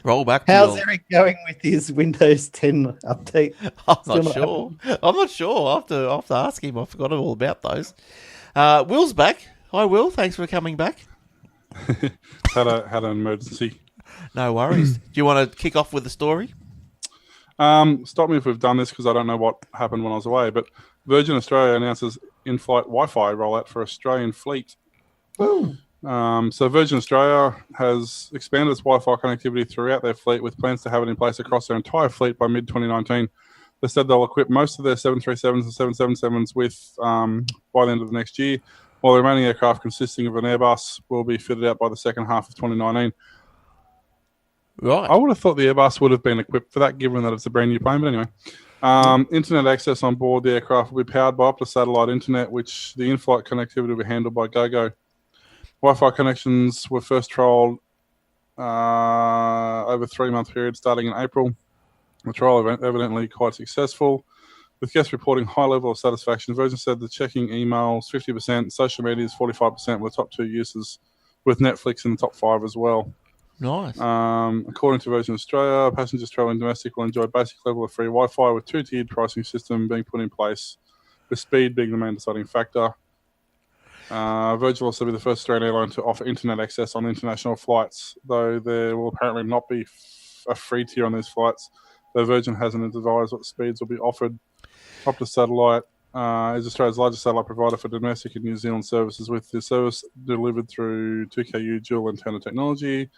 Rollback. How's Eric going with his Windows 10 update? I'm not sure. I'm not sure. I'll have to ask him. I forgot all about those. Will's back. Hi, Will. Thanks for coming back. Had an emergency. No worries. Do you want to kick off with the story? Stop me if we've done this because I don't know what happened when I was away, but Virgin Australia announces in-flight Wi-Fi rollout for Australian fleet. Boom. So Virgin Australia has expanded its Wi-Fi connectivity throughout their fleet with plans to have it in place across their entire fleet by mid-2019. They said they'll equip most of their 737s and 777s with by the end of the next year, while the remaining aircraft consisting of an Airbus will be fitted out by the second half of 2019. Right. I would have thought the Airbus would have been equipped for that, given that it's a brand new plane. But anyway, internet access on board the aircraft will be powered by Optus satellite internet, which the in-flight connectivity will be handled by GoGo. Wi-Fi connections were first trialled over a 3-month period starting in April. The trial evidently quite successful, with guests reporting high level of satisfaction. Virgin said the checking emails 50%, social media is 45% were the top 2 uses, with Netflix in the top 5 as well. Nice. According to Virgin Australia, passengers travelling domestic will enjoy a basic level of free Wi-Fi with 2-tiered pricing system being put in place, with speed being the main deciding factor. Virgin will also be the first Australian airline to offer internet access on international flights, though there will apparently not be a free tier on these flights, though Virgin hasn't advised what speeds will be offered. Optus Satellite is Australia's largest satellite provider for domestic and New Zealand services, with the service delivered through 2KU dual antenna technology.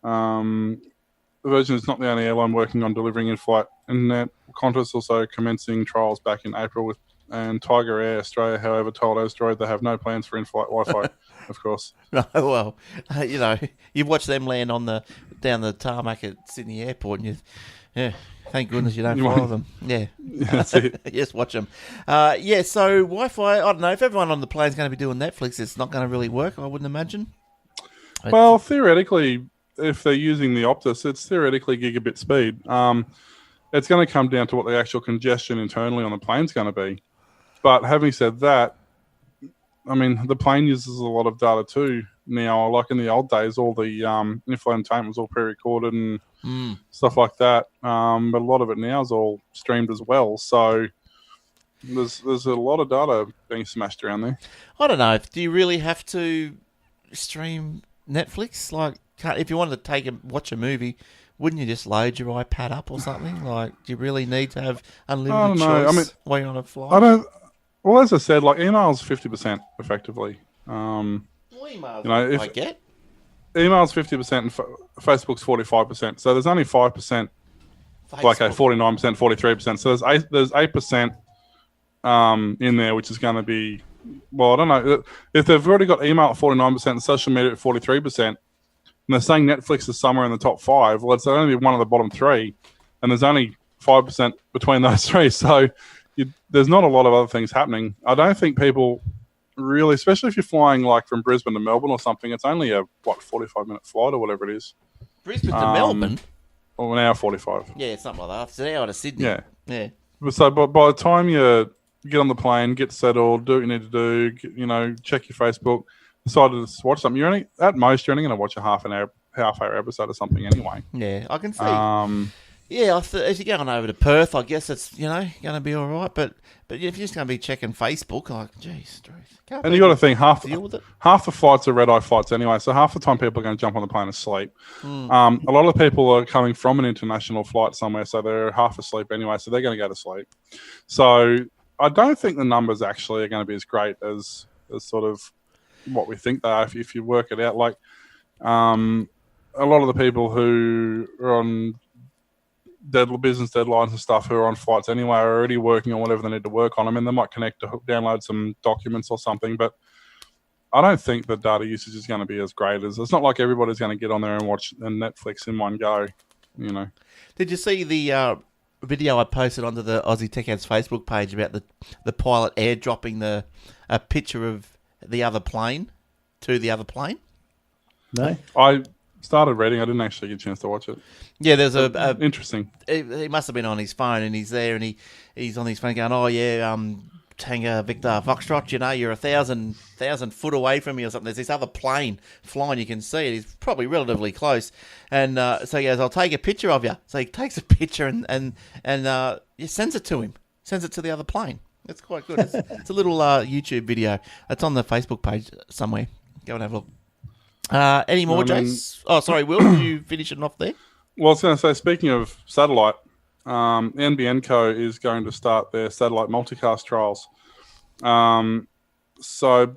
Virgin is not the only airline working on delivering in-flight internet. Qantas also commencing trials back in April and Tiger Air Australia, however, told Asteroid they have no plans for in-flight Wi-Fi, of course. No, well, you watch them land down the tarmac at Sydney Airport, and thank goodness you don't follow them. Yeah, that's it. Just watch them. So Wi-Fi, I don't know, if everyone on the plane's going to be doing Netflix, it's not going to really work, I wouldn't imagine. Well, theoretically, if they're using the Optus, it's theoretically gigabit speed. It's going to come down to what the actual congestion internally on the plane's going to be. But having said that, I mean, the plane uses a lot of data too now. Like in the old days, all the in-flight entertainment was all pre-recorded and stuff like that. But a lot of it now is all streamed as well. So there's a lot of data being smashed around there. I don't know. Do you really have to stream Netflix? Like, if you wanted to watch a movie, wouldn't you just load your iPad up or something? Like, do you really need to have unlimited choice while you're on a flight? I don't. Well, as I said, like email's 50% effectively. Emails, I get. Email's 50% and Facebook's 45%. So there's only 5%. Like 49%, 43%. So there's 8% in there, which is going to be. Well, I don't know if they've already got email at 49% and social media at 43%. And they're saying Netflix is somewhere in the top 5. Well, it's only one of the bottom 3, and there's only 5% between those 3. So there's not a lot of other things happening. I don't think people really, especially if you're flying like from Brisbane to Melbourne or something, it's only a 45-minute flight or whatever it is. Brisbane to Melbourne? Or an hour 45. Yeah, something like that. It's an hour to Sydney. Yeah. So by the time you get on the plane, get settled, do what you need to do, check your Facebook, decide to watch something, you're only going to watch a half hour episode or something anyway. Yeah, I can see. If you're going over to Perth, I guess it's going to be all right. But if you're just going to be checking Facebook, like, geez, and you got to think half the flights are red-eye flights anyway. So half the time people are going to jump on the plane and sleep. A lot of people are coming from an international flight somewhere, so they're half asleep anyway. So they're going to go to sleep. So I don't think the numbers actually are going to be as great as sort of what we think they are. If you work it out, like a lot of the people who are on business deadlines and stuff who are on flights anyway are already working on whatever they need to work on. I mean, they might connect to download some documents or something, but I don't think the data usage is going to be as great as. It's not like everybody's going to get on there and watch Netflix in one go. Did you see the video I posted onto the Aussie Tech Heads Facebook page about the pilot airdropping a picture of the other plane to the other plane? No. I started reading. I didn't actually get a chance to watch it. Yeah, there's interesting. He must have been on his phone, and he's there, and he's on his phone going, "Oh yeah, Tango Victor Foxtrot, you're 1,000 foot away from me or something. There's this other plane flying. You can see it. He's probably relatively close." And so he goes, "I'll take a picture of you." So he takes a picture and sends it to him. Sends it to the other plane. It's quite good. It's a little YouTube video. It's on the Facebook page somewhere. Go and have a look. Any more, Jace? Oh, sorry, Will, you finishing off there? Well, I was going to say, speaking of satellite, NBN Co is going to start their satellite multicast trials. So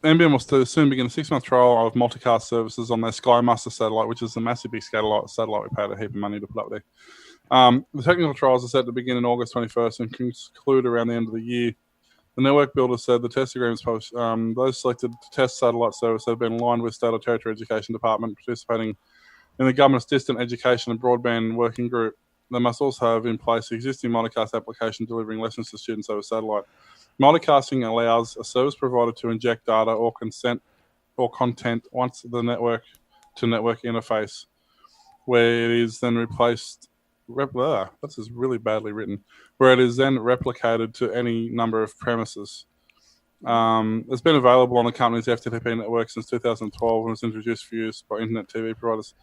NBN will soon begin a 6-month trial of multicast services on their Sky Master satellite, which is a massive big satellite we paid a heap of money to put up there. The technical trials are set to begin in August 21st and conclude around the end of the year. The network builder said the test agreements published, those selected to test satellite service have been aligned with State or Territory Education Department participating in the government's distant education and broadband working group. They must also have in place the existing multicast application delivering lessons to students over satellite. Multicasting allows a service provider to inject data or content once the network to network interface, where it is then replaced. This is really badly written. Where it is then replicated to any number of premises. It's been available on the company's FTTP network since 2012 and was introduced for use by internet TV providers.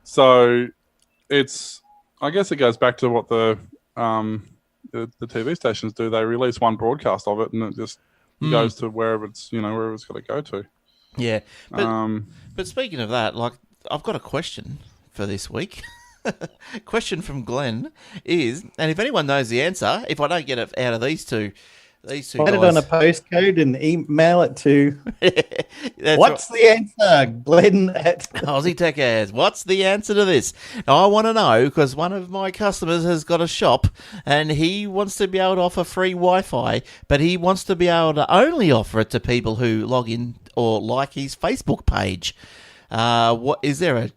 So I guess it goes back to what the TV stations do. They release one broadcast of it and it just goes to wherever it's got to go to. Yeah, but speaking of that, like I've got a question for this week. Question from Glenn is, and if anyone knows the answer, if I don't get it out of these two Write guys, it on a postcode and email it to. What's right. the answer, Glenn? Aussie Tech Ads. What's the answer to this? Now, I want to know because one of my customers has got a shop and he wants to be able to offer free Wi-Fi, but he wants to be able to only offer it to people who log in or like his Facebook page. What is there a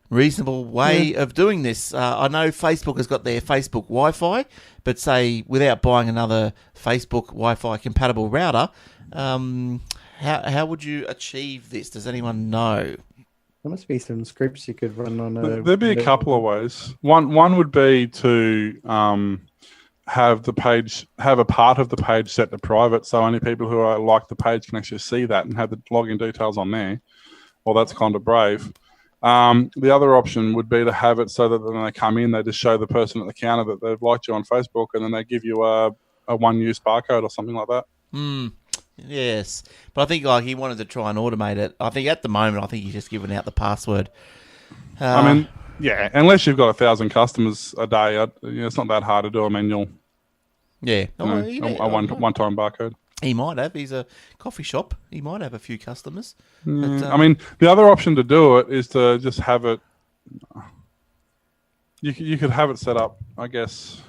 reasonable way of doing this? I know Facebook has got their Facebook Wi-Fi, but say without buying another Facebook Wi-Fi compatible router, how would you achieve this? Does anyone know? There must be some scripts you could run on a... There'd be a couple of ways. One would be to have a part of the page set to private, so only people who like the page can actually see that and have the login details on there. Well, that's kind of brave. The other option would be to have it so that when they come in, they just show the person at the counter that they've liked you on Facebook, and then they give you a one-use barcode or something like that. Yes, but I think like he wanted to try and automate it. I think at the moment, he's just giving out the password. I mean, yeah, unless you've got 1,000 customers a day, it's not that hard to do a manual. Yeah, a one-time barcode. He might have. He's a coffee shop. He might have a few customers. Yeah. But, I mean, the other option to do it is to just have it. You could have it set up, I guess.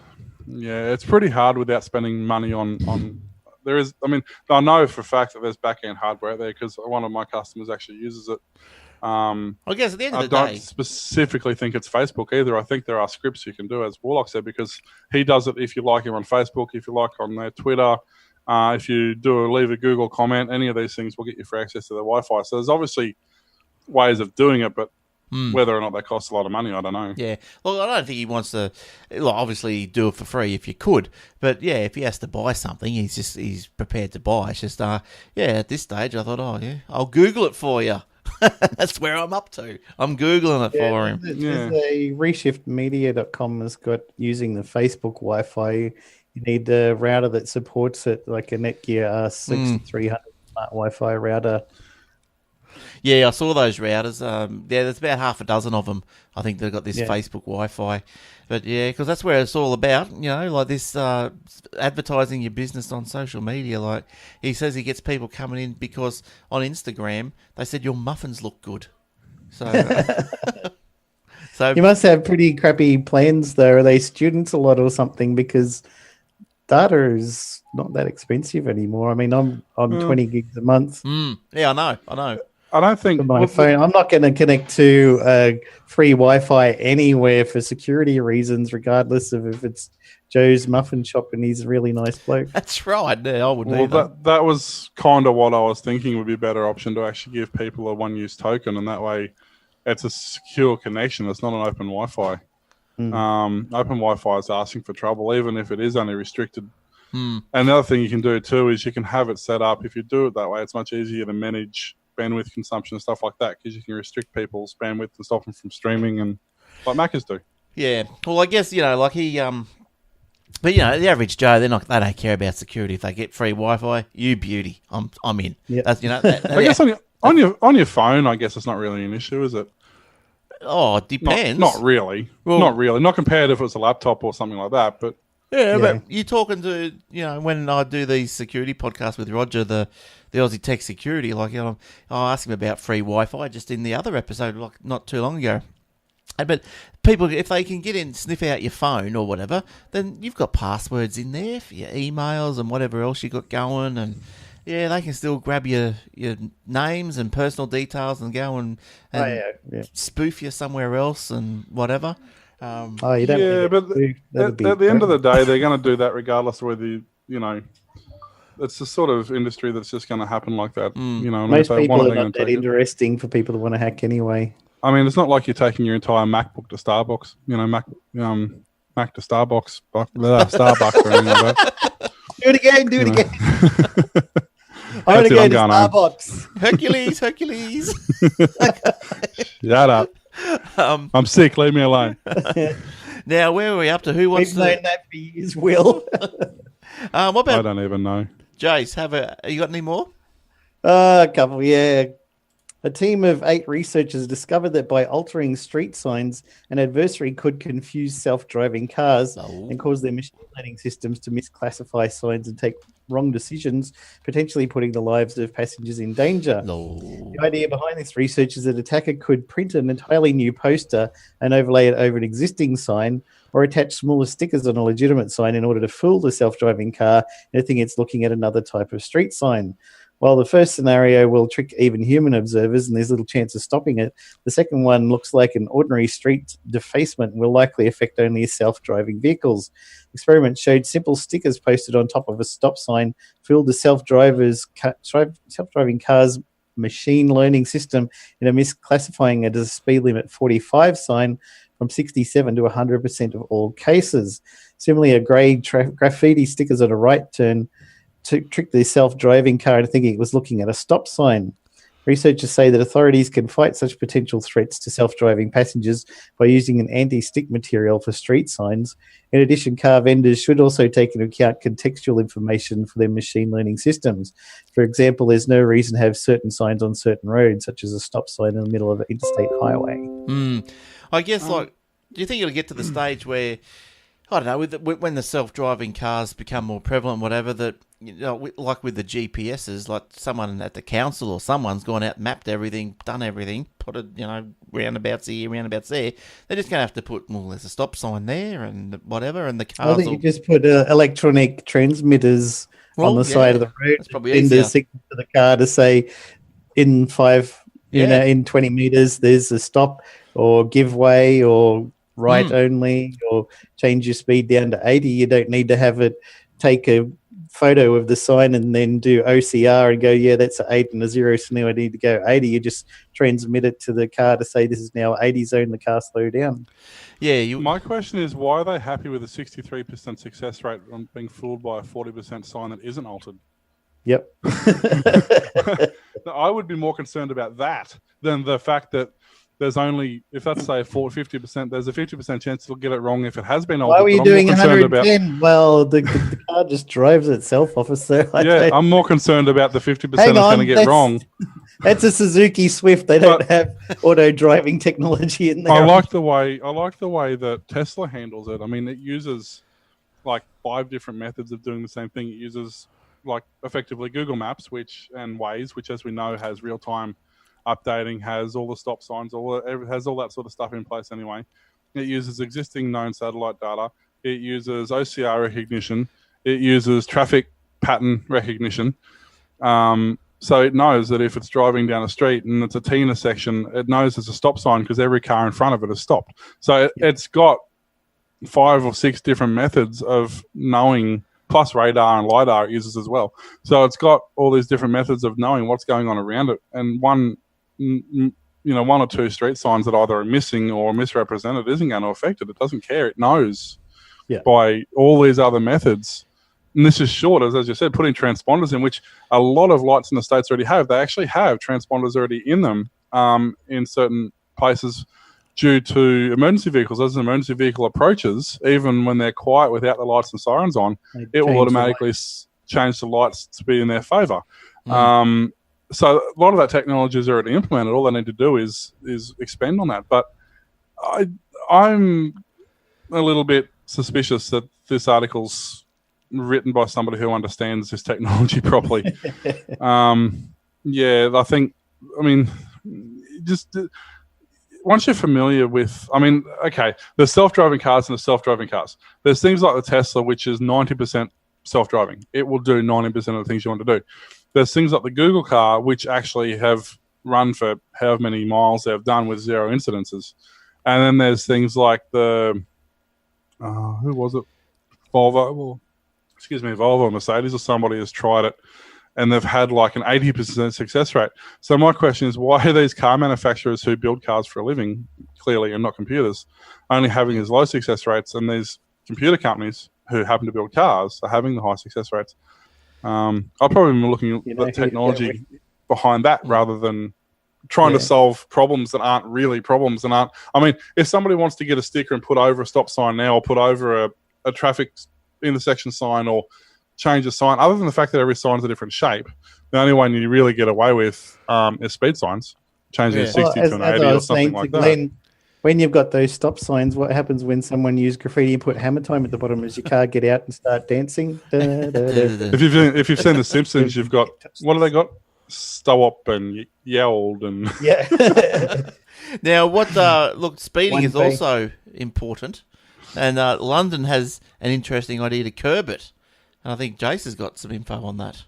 Yeah, it's pretty hard without spending money on. There is. I mean, I know for a fact that there's back-end hardware out there because one of my customers actually uses it. I guess at the end of the day, I don't specifically think it's Facebook either. I think there are scripts you can do, as Warlock said, because he does it if you like him on Facebook, if you like on their Twitter. If you leave a Google comment, any of these things will get you free access to the Wi-Fi. So there's obviously ways of doing it, but whether or not they cost a lot of money, I don't know. Yeah. Well, I don't think he wants to obviously do it for free if you could. But, yeah, if he has to buy something, he's prepared to buy. It's just, at this stage, I thought, I'll Google it for you. That's where I'm up to. I'm Googling it for him. There's a reshiftmedia.com has got using the Facebook Wi-Fi. You need a router that supports it, like a Netgear R6300 smart Wi-Fi router. Yeah, I saw those routers. There's about half a dozen of them. I think they've got this Facebook Wi-Fi. But yeah, because that's where it's all about, like this advertising your business on social media. Like he says he gets people coming in because on Instagram, they said your muffins look good. So... So you must have pretty crappy plans, though. Are they students a lot or something? Because data is not that expensive anymore. I mean, I'm 20 gigs a month. Yeah, I know. I don't think my phone. I'm not going to connect to free Wi-Fi anywhere for security reasons, regardless of if it's Joe's Muffin Shop and he's a really nice bloke. That's right. Yeah, I wouldn't either. That was kind of what I was thinking would be a better option, to actually give people a one-use token, and that way it's a secure connection. It's not an open Wi-Fi. Open Wi-Fi is asking for trouble, even if it is only restricted. And the other thing you can do too is you can have it set up. If you do it that way, it's much easier to manage bandwidth consumption and stuff like that, because you can restrict people's bandwidth and stop them from streaming, and like Macca's do. Yeah. Well, I guess like he but the average Joe, they don't care about security. If they get free Wi-Fi, you beauty, I'm in. Yeah. That's I guess on On your phone, I guess it's not really an issue, is it? Oh, it depends. Not really. Well, not really. Not compared if it was a laptop or something like that. But yeah, but you're talking to, when I do these security podcasts with Roger, the Aussie Tech Security, like, I asked him about free Wi-Fi just in the other episode, like not too long ago. But people, if they can get in, sniff out your phone or whatever, then you've got passwords in there for your emails and whatever else you got going, and yeah, they can still grab your names and personal details and go and spoof you somewhere else and whatever. But at the end of the day, they're going to do that regardless of whether it's the sort of industry that's just going to happen like that. Most people are not that interesting for people to want to hack anyway. I mean, it's not like you're taking your entire MacBook to Starbucks. Mac to Starbucks, Starbucks or anything like that. Do it again. I want to go to Starbucks. Hercules. Shut up. I'm sick. Leave me alone. Now, where are we up to? Who wants to? We've known that for years, Will. What about? I don't even know. Jace, you got any more? A couple, yeah. A team of 8 researchers discovered that by altering street signs, an adversary could confuse self-driving cars and cause their machine learning systems to misclassify signs and take wrong decisions, potentially putting the lives of passengers in danger. The idea behind this research is that an attacker could print an entirely new poster and overlay it over an existing sign, or attach smaller stickers on a legitimate sign in order to fool the self-driving car into thinking it's looking at another type of street sign. While the first scenario will trick even human observers and there's little chance of stopping it, the second one looks like an ordinary street defacement and will likely affect only self-driving vehicles. Experiments showed simple stickers posted on top of a stop sign fooled the self-driving car's machine learning system into misclassifying it as a speed limit 45 sign from 67 to 100% of all cases. Similarly, a grey graffiti stickers on a right turn to trick the self-driving car into thinking it was looking at a stop sign. Researchers say that authorities can fight such potential threats to self-driving passengers by using an anti-stick material for street signs. In addition, car vendors should also take into account contextual information for their machine learning systems. For example, there's no reason to have certain signs on certain roads, such as a stop sign in the middle of an interstate highway. I guess, do you think it'll get to the stage where, I don't know, when the self-driving cars become more prevalent, whatever, that, like with the GPSs, like someone at the council or someone's gone out, mapped everything, done everything, put it, roundabouts here, roundabouts there. They're just going to have to put, there's a stop sign there and whatever, and the cars. I think you just put electronic transmitters on the side of the road. That's probably easier. Signal to the car to say, in 20 meters, there's a stop or give way or right only, or change your speed down to 80. You don't need to have it take a photo of the sign and then do OCR and go, yeah, that's an 8 and a 0, so now I need to go 80. You just transmit it to the car to say this is now 80 zone, the car slow down. Yeah. My question is, why are they happy with a 63% success rate on being fooled by a 40% sign that isn't altered? Yep. I would be more concerned about that than the fact that there's only, if that's say 50%, there's a 50% chance they'll get it wrong if it has been altered. Why are you doing 110? Well, the car just drives itself, officer. I'm more concerned about the 50% that's going to get wrong. That's a Suzuki Swift. They don't have auto driving technology in there. I like the way that Tesla handles it. I mean, it uses like 5 different methods of doing the same thing. It uses like effectively Google Maps, and Waze, which as we know has real time updating, has all the stop signs, has all that sort of stuff in place anyway. It uses existing known satellite data. It uses OCR recognition. It uses traffic pattern recognition. So it knows that if it's driving down a street and it's a T intersection, it knows there's a stop sign because every car in front of it has stopped. So it's got 5 or 6 different methods of knowing, plus radar and LiDAR it uses as well. So it's got all these different methods of knowing what's going on around it. And one or 2 street signs that either are missing or misrepresented isn't going to affect it. It doesn't care. It knows by all these other methods. And this is short, as you said, putting transponders in, which a lot of lights in the States already have. They actually have transponders already in them in certain places due to emergency vehicles. As an emergency vehicle approaches, even when they're quiet without the lights and sirens on, it will automatically change the lights to be in their favour. so a lot of that technology is already implemented. All they need to do is expand on that. But I'm a little bit suspicious that this article's written by somebody who understands this technology properly. Yeah, I mean, just once you're familiar with, I mean, okay, there's self-driving cars and there's self-driving cars. There's things like the Tesla, which is 90% self-driving. It will do 90% of the things you want to do. There's things like the Google car, which actually have run for however many miles they've done with 0 incidences. And then there's things like the, who was it? Volvo or Mercedes or somebody has tried it and they've had like an 80% success rate. So my question is, why are these car manufacturers who build cars for a living, clearly, and not computers, only having as low success rates, and these computer companies who happen to build cars are having the high success rates? I'll probably be looking at the technology behind that rather than trying to solve problems that aren't really problems and aren't. I mean, if somebody wants to get a sticker and put over a stop sign now, or put over a traffic intersection sign, or change a sign, other than the fact that every sign's a different shape, the only one you really get away with is speed signs, changing a 60 to an 80 or something like that. When you've got those stop signs, what happens when someone uses graffiti and put hammer time at the bottom? Is your car get out and start dancing? If you've seen The Simpsons, you've got, what have they got? Stop and yelled and Now, look, speeding is also important, and London has an interesting idea to curb it, and I think Jace has got some info on that.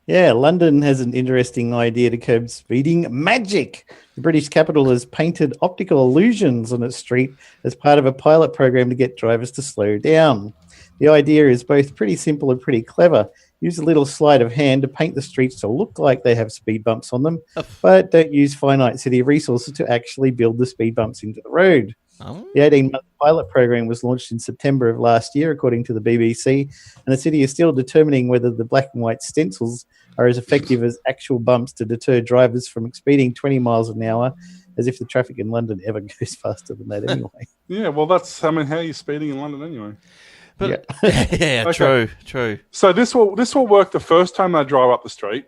Yeah, London has an interesting idea to curb speeding. Magic! The British capital has painted optical illusions on its street as part of a pilot program to get drivers to slow down. The idea is both pretty simple and pretty clever. Use a little sleight of hand to paint the streets to look like they have speed bumps on them, but don't use finite city resources to actually build the speed bumps into the road. Oh. The 18-month pilot program was launched in September of last year, according to the BBC, and the city is still determining whether the black and white stencils are as effective as actual bumps to deter drivers from exceeding 20 miles an hour, as if the traffic in London ever goes faster than that anyway. Yeah, well, that's, I mean, how are you speeding in London anyway? But yeah, okay. True. So this will work the first time they drive up the street.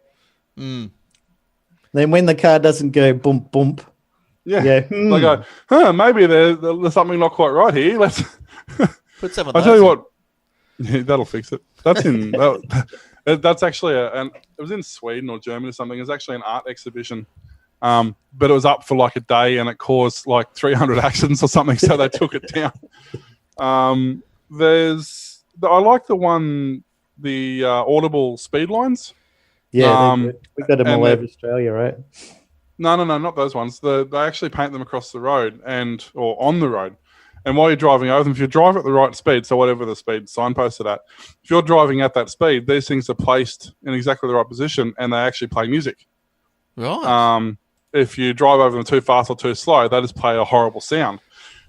Mm. Then when the car doesn't go bump bump, they go, maybe there's something not quite right here. Let's put some of those. I tell you what, that'll fix it. That's in that's actually it was in Sweden or Germany or something. It was actually an art exhibition. But it was up for like a day and it caused like 300 accidents or something, so they took it down. I like the audible speed lines. Yeah, we got them all over Australia, right? No, not those ones. They actually paint them across the road or on the road. And while you're driving over them, if you drive at the right speed, so whatever the speed signposted at, if you're driving at that speed, these things are placed in exactly the right position and they actually play music. Right. If you drive over them too fast or too slow, they just play a horrible sound.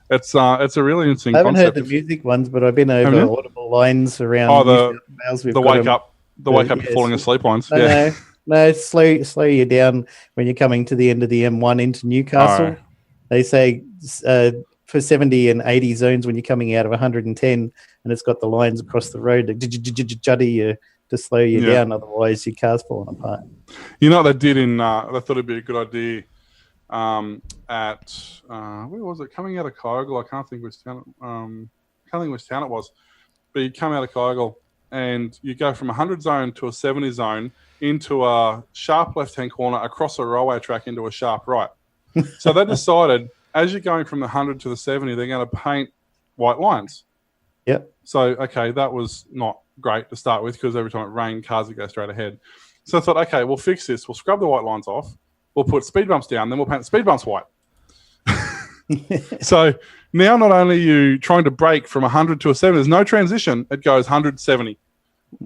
It's a really interesting concept. I haven't heard the music ones, but I've been over audible lines around. The wake up, you're falling asleep lines. No, slow you down when you're coming to the end of the M1 into Newcastle. Oh. They say for 70 and 80 zones when you're coming out of 110, and it's got the lines across the road to juddy you to slow you down. Otherwise, your car's falling apart. You know what they did they thought it'd be a good idea. At where was it? Coming out of Cuscal, I can't think which town it was. But you come out of Cuscal and you go from a 100 zone to a 70 zone into a sharp left-hand corner across a railway track into a sharp right. So they decided as you're going from the 100 to the 70, they're going to paint white lines. Yep. So, okay, that was not great to start with because every time it rained, cars would go straight ahead. So I thought, okay, we'll fix this. We'll scrub the white lines off. We'll put speed bumps down, then we'll paint the speed bumps white. So now not only are you trying to break from 100 to a 70, there's no transition. It goes 170.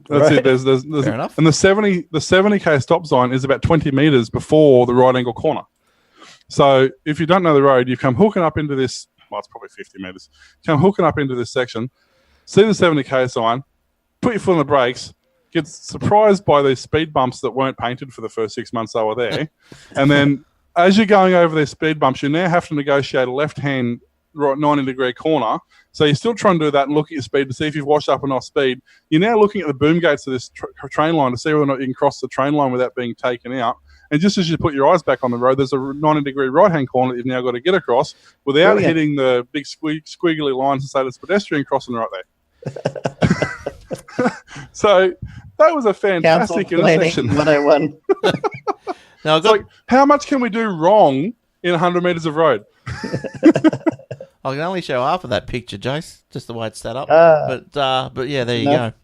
That's it. There's fair enough. And the 70k stop sign is about 20 meters before the right angle corner. So if you don't know the road, you come hooking up into this. Well, it's probably 50 meters. Come hooking up into this section, see the 70k sign, put your foot on the brakes, get surprised by these speed bumps that weren't painted for the first 6 months they were there, and then as you're going over these speed bumps, you now have to negotiate a left-hand right 90-degree corner. So you're still trying to do that and look at your speed to see if you've washed up enough speed. You're now looking at the boom gates of this train line to see whether or not you can cross the train line without being taken out. And just as you put your eyes back on the road, there's a 90-degree right-hand corner that you've now got to get across without hitting the big squiggly lines and say there's pedestrian crossing right there. So that was a fantastic intersection. 101. Now, like, how much can we do wrong in 100 metres of road? I can only show half of that picture, Jace, just the way it's set up. But yeah, there you go.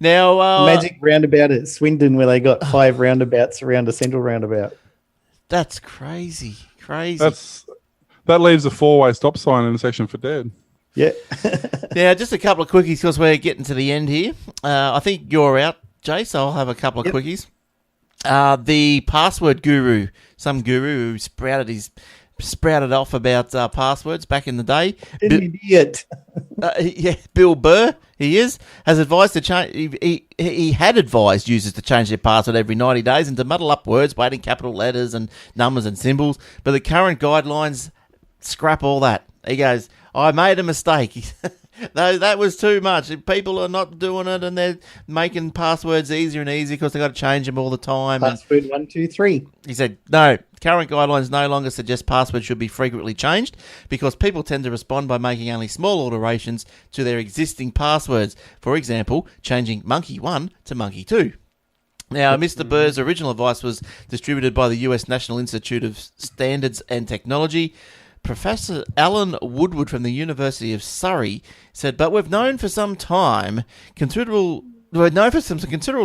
Now, magic roundabout at Swindon, where they got 5 roundabouts around a central roundabout. That's crazy. That leaves a 4-way stop sign intersection for dead. Yeah. Now, just a couple of quickies because we're getting to the end here. I think you're out, Jace. I'll have a couple of quickies. The password guru, some guru who sprouted off about passwords back in the day. An idiot. Bill Burr, has advised to change. He had advised users to change their password every 90 days and to muddle up words by adding capital letters and numbers and symbols. But the current guidelines scrap all that. He goes, I made a mistake. That was too much. People are not doing it, and they're making passwords easier and easier because they've got to change them all the time. Password 123. He said, no, current guidelines no longer suggest passwords should be frequently changed because people tend to respond by making only small alterations to their existing passwords. For example, changing monkey1 to monkey2. Now, Mr. Burr's original advice was distributed by the US National Institute of Standards and Technology. Professor Alan Woodward from the University of Surrey said, but we've known for some considerable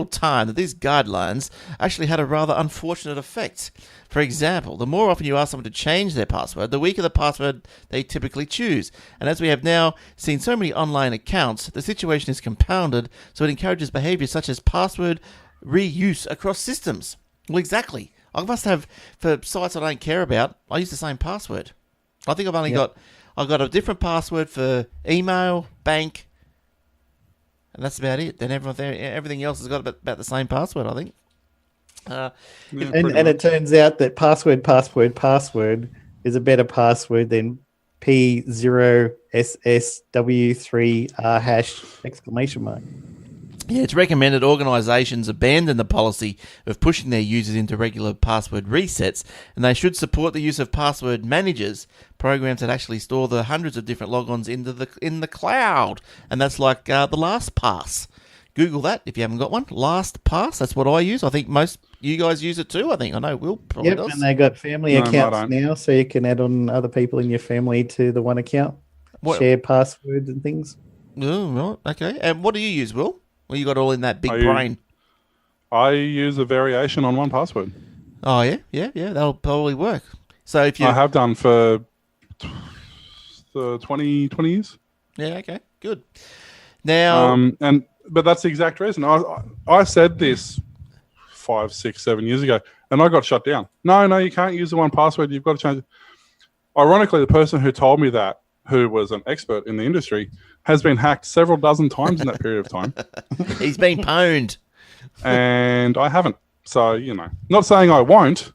time that these guidelines actually had a rather unfortunate effect. For example, the more often you ask someone to change their password, the weaker the password they typically choose. And as we have now seen so many online accounts, the situation is compounded, so it encourages behaviour such as password reuse across systems. Well, exactly. I must have, for sites I don't care about, I use the same password. I think I've got a different password for email, bank, and that's about it. Then everything else has got about the same password, I think. And it turns out that password is a better password than P0SSW3 !! Yeah, it's recommended organisations abandon the policy of pushing their users into regular password resets, and they should support the use of password managers, programs that actually store the hundreds of different logons in the cloud. And that's like the LastPass. Google that if you haven't got one. LastPass, that's what I use. I think most you guys use it too. I know Will probably does. And they got family accounts now, so you can add on other people in your family to the one account. Share passwords and things. Oh, right. Okay. And what do you use, Will? Well, you got all in that big brain. I use a variation on one password. Oh, yeah? Yeah, that'll probably work. So if you... I have done for 20 years. Yeah, okay, good. Now... But that's the exact reason. I said this 5, 6, 7 years ago, and I got shut down. No, you can't use the one password. You've got to change it. Ironically, the person who told me that, who was an expert in the industry, has been hacked several dozen times in that period of time. He's been pwned. And I haven't. So, not saying I won't,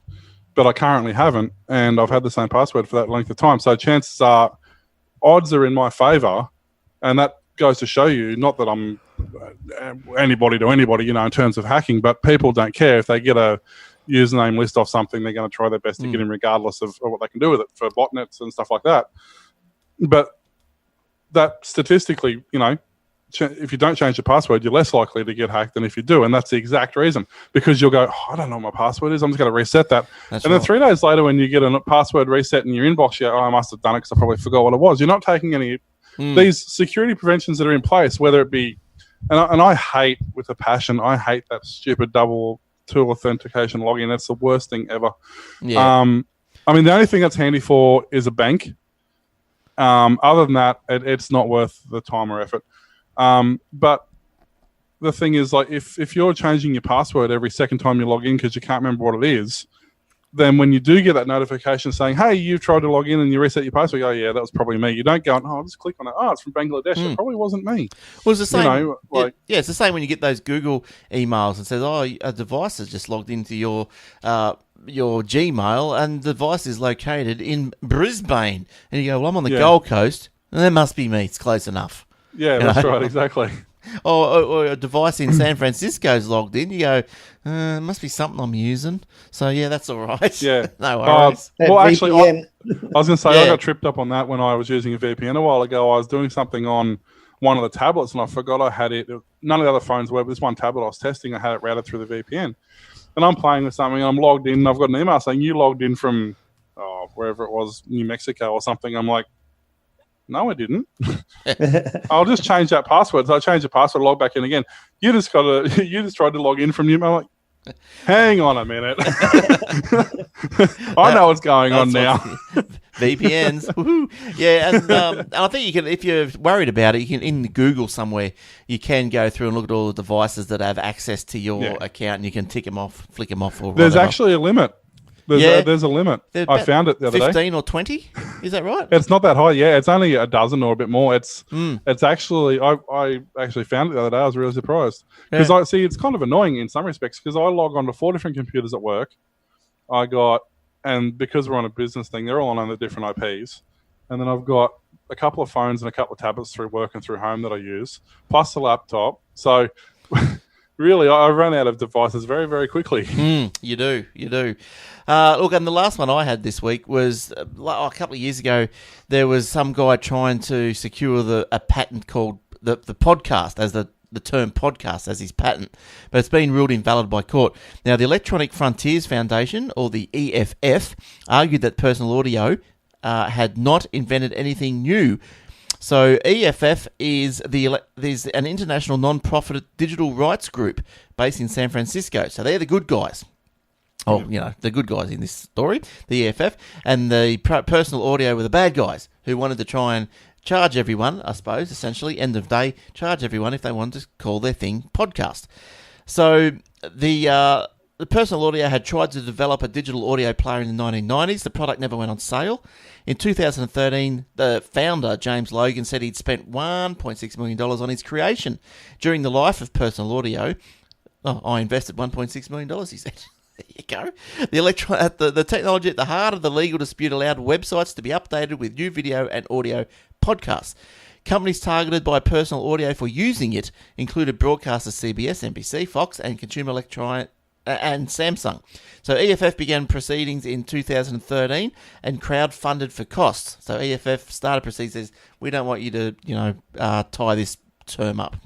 but I currently haven't. And I've had the same password for that length of time. So chances are, odds are in my favour. And that goes to show you, not that I'm anybody to anybody, in terms of hacking, but people don't care. If they get a username list off something, they're going to try their best to get in regardless of what they can do with it for botnets and stuff like that. But that statistically, if you don't change your password, you're less likely to get hacked than if you do. And that's the exact reason. Because you'll go, I don't know what my password is. I'm just going to reset that. Then 3 days later, when you get a password reset in your inbox, you go, I must have done it because I probably forgot what it was. You're not taking any... These security preventions that are in place, whether it be... And I hate, with a passion, I hate that stupid double two authentication login. That's the worst thing ever. Yeah. The only thing that's handy for is a bank. Other than that, it's not worth the time or effort. But the thing is, like, if you're changing your password every second time you log in because you can't remember what it is, then when you do get that notification saying, hey, you've tried to log in and you reset your password, oh, yeah, that was probably me. You don't go, I'll just click on it. Oh, it's from Bangladesh. It probably wasn't me. Well, it's the same. It's the same when you get those Google emails and says, a device has just logged into your your Gmail and the device is located in Brisbane. And you go, well, I'm on the Gold Coast, and that must be me. It's close enough. Yeah, that's right, exactly. Or a device in San Francisco's logged in. You go, it must be something I'm using. So, yeah, that's all right. Yeah. No worries. Well, actually, VPN. I was going to say, I got tripped up on that when I was using a VPN a while ago. I was doing something on one of the tablets, and I forgot I had it. None of the other phones were, but this one tablet I was testing, I had it routed through the VPN. And I'm playing with something, and I'm logged in, and I've got an email saying, you logged in from wherever it was, New Mexico or something. I'm like, no, I didn't. I'll just change that password. So I changed the password, log back in again. You just tried to log in from New Mexico. I'm like, hang on a minute. I know what's going on now. VPNs. Woo-hoo. Yeah, and I think you can, if you're worried about it, you can, in Google somewhere, you can go through and look at all the devices that have access to your account, and you can tick them off, flick them off, or There's whatever. actually a limit. There's a limit. I found it the other 15 or 20? Is that right? It's not that high. Yeah, it's only a dozen or a bit more. It's actually I actually found it the other day. I was really surprised because I see it's kind of annoying in some respects because I log on to 4 different computers at work. And because we're on a business thing, they're all on the different IPs, and then I've got a couple of phones and a couple of tablets through work and through home that I use, plus a laptop. So. Really, I run out of devices very, very quickly. You do. Look, and the last one I had this week was a couple of years ago. There was some guy trying to secure a patent called the podcast, as the term podcast as his patent, but it's been ruled invalid by court. Now, the Electronic Frontiers Foundation, or the EFF, argued that personal audio had not invented anything new. So EFF is an international non-profit digital rights group based in San Francisco. So they're the good guys. Oh, the good guys in this story, the EFF, and the personal audio were the bad guys who wanted to try and charge everyone, I suppose, essentially, end of day, charge everyone if they wanted to call their thing podcast. So the personal audio had tried to develop a digital audio player in the 1990s. The product never went on sale. In 2013, the founder, James Logan, said he'd spent $1.6 million on his creation. During the life of personal audio, I invested $1.6 million, he said. There you go. The technology at the heart of the legal dispute allowed websites to be updated with new video and audio podcasts. Companies targeted by personal audio for using it included broadcasters CBS, NBC, Fox, and Consumer Electronics, and Samsung. So EFF began proceedings in 2013 and crowdfunded for costs. So EFF started proceedings, says, we don't want you to, tie this term up.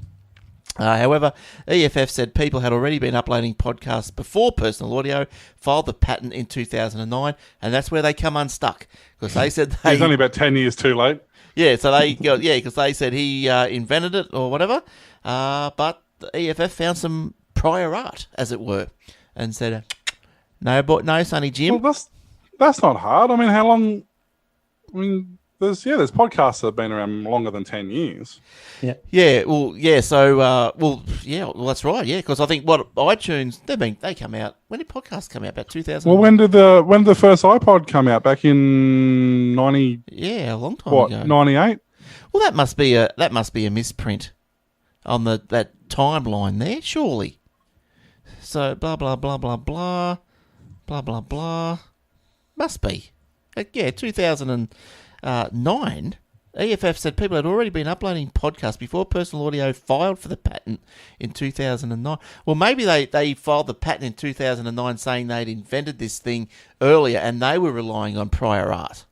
However, EFF said people had already been uploading podcasts before personal audio filed the patent in 2009, and that's where they come unstuck. Because they said he's only about 10 years too late. Yeah, so because they said he invented it or whatever, but the EFF found some prior art, as it were, and said, no, Sonny Jim. Well, that's not hard. I mean, how long? I mean, there's podcasts that have been around longer than 10 years. Yeah. Yeah. Well, yeah. So, Well, that's right. Yeah, because I think iTunes they come out. When did podcasts come out? About 2000. Well, when did the first iPod come out? Back in 90? Yeah, a long time ago. 98. Well, that must be a misprint on that timeline there, surely. So blah blah blah blah blah blah blah blah. Must be. 2009. EFF said people had already been uploading podcasts before personal audio filed for the patent in 2009. Well, maybe they filed the patent in 2009 saying they'd invented this thing earlier and they were relying on prior art.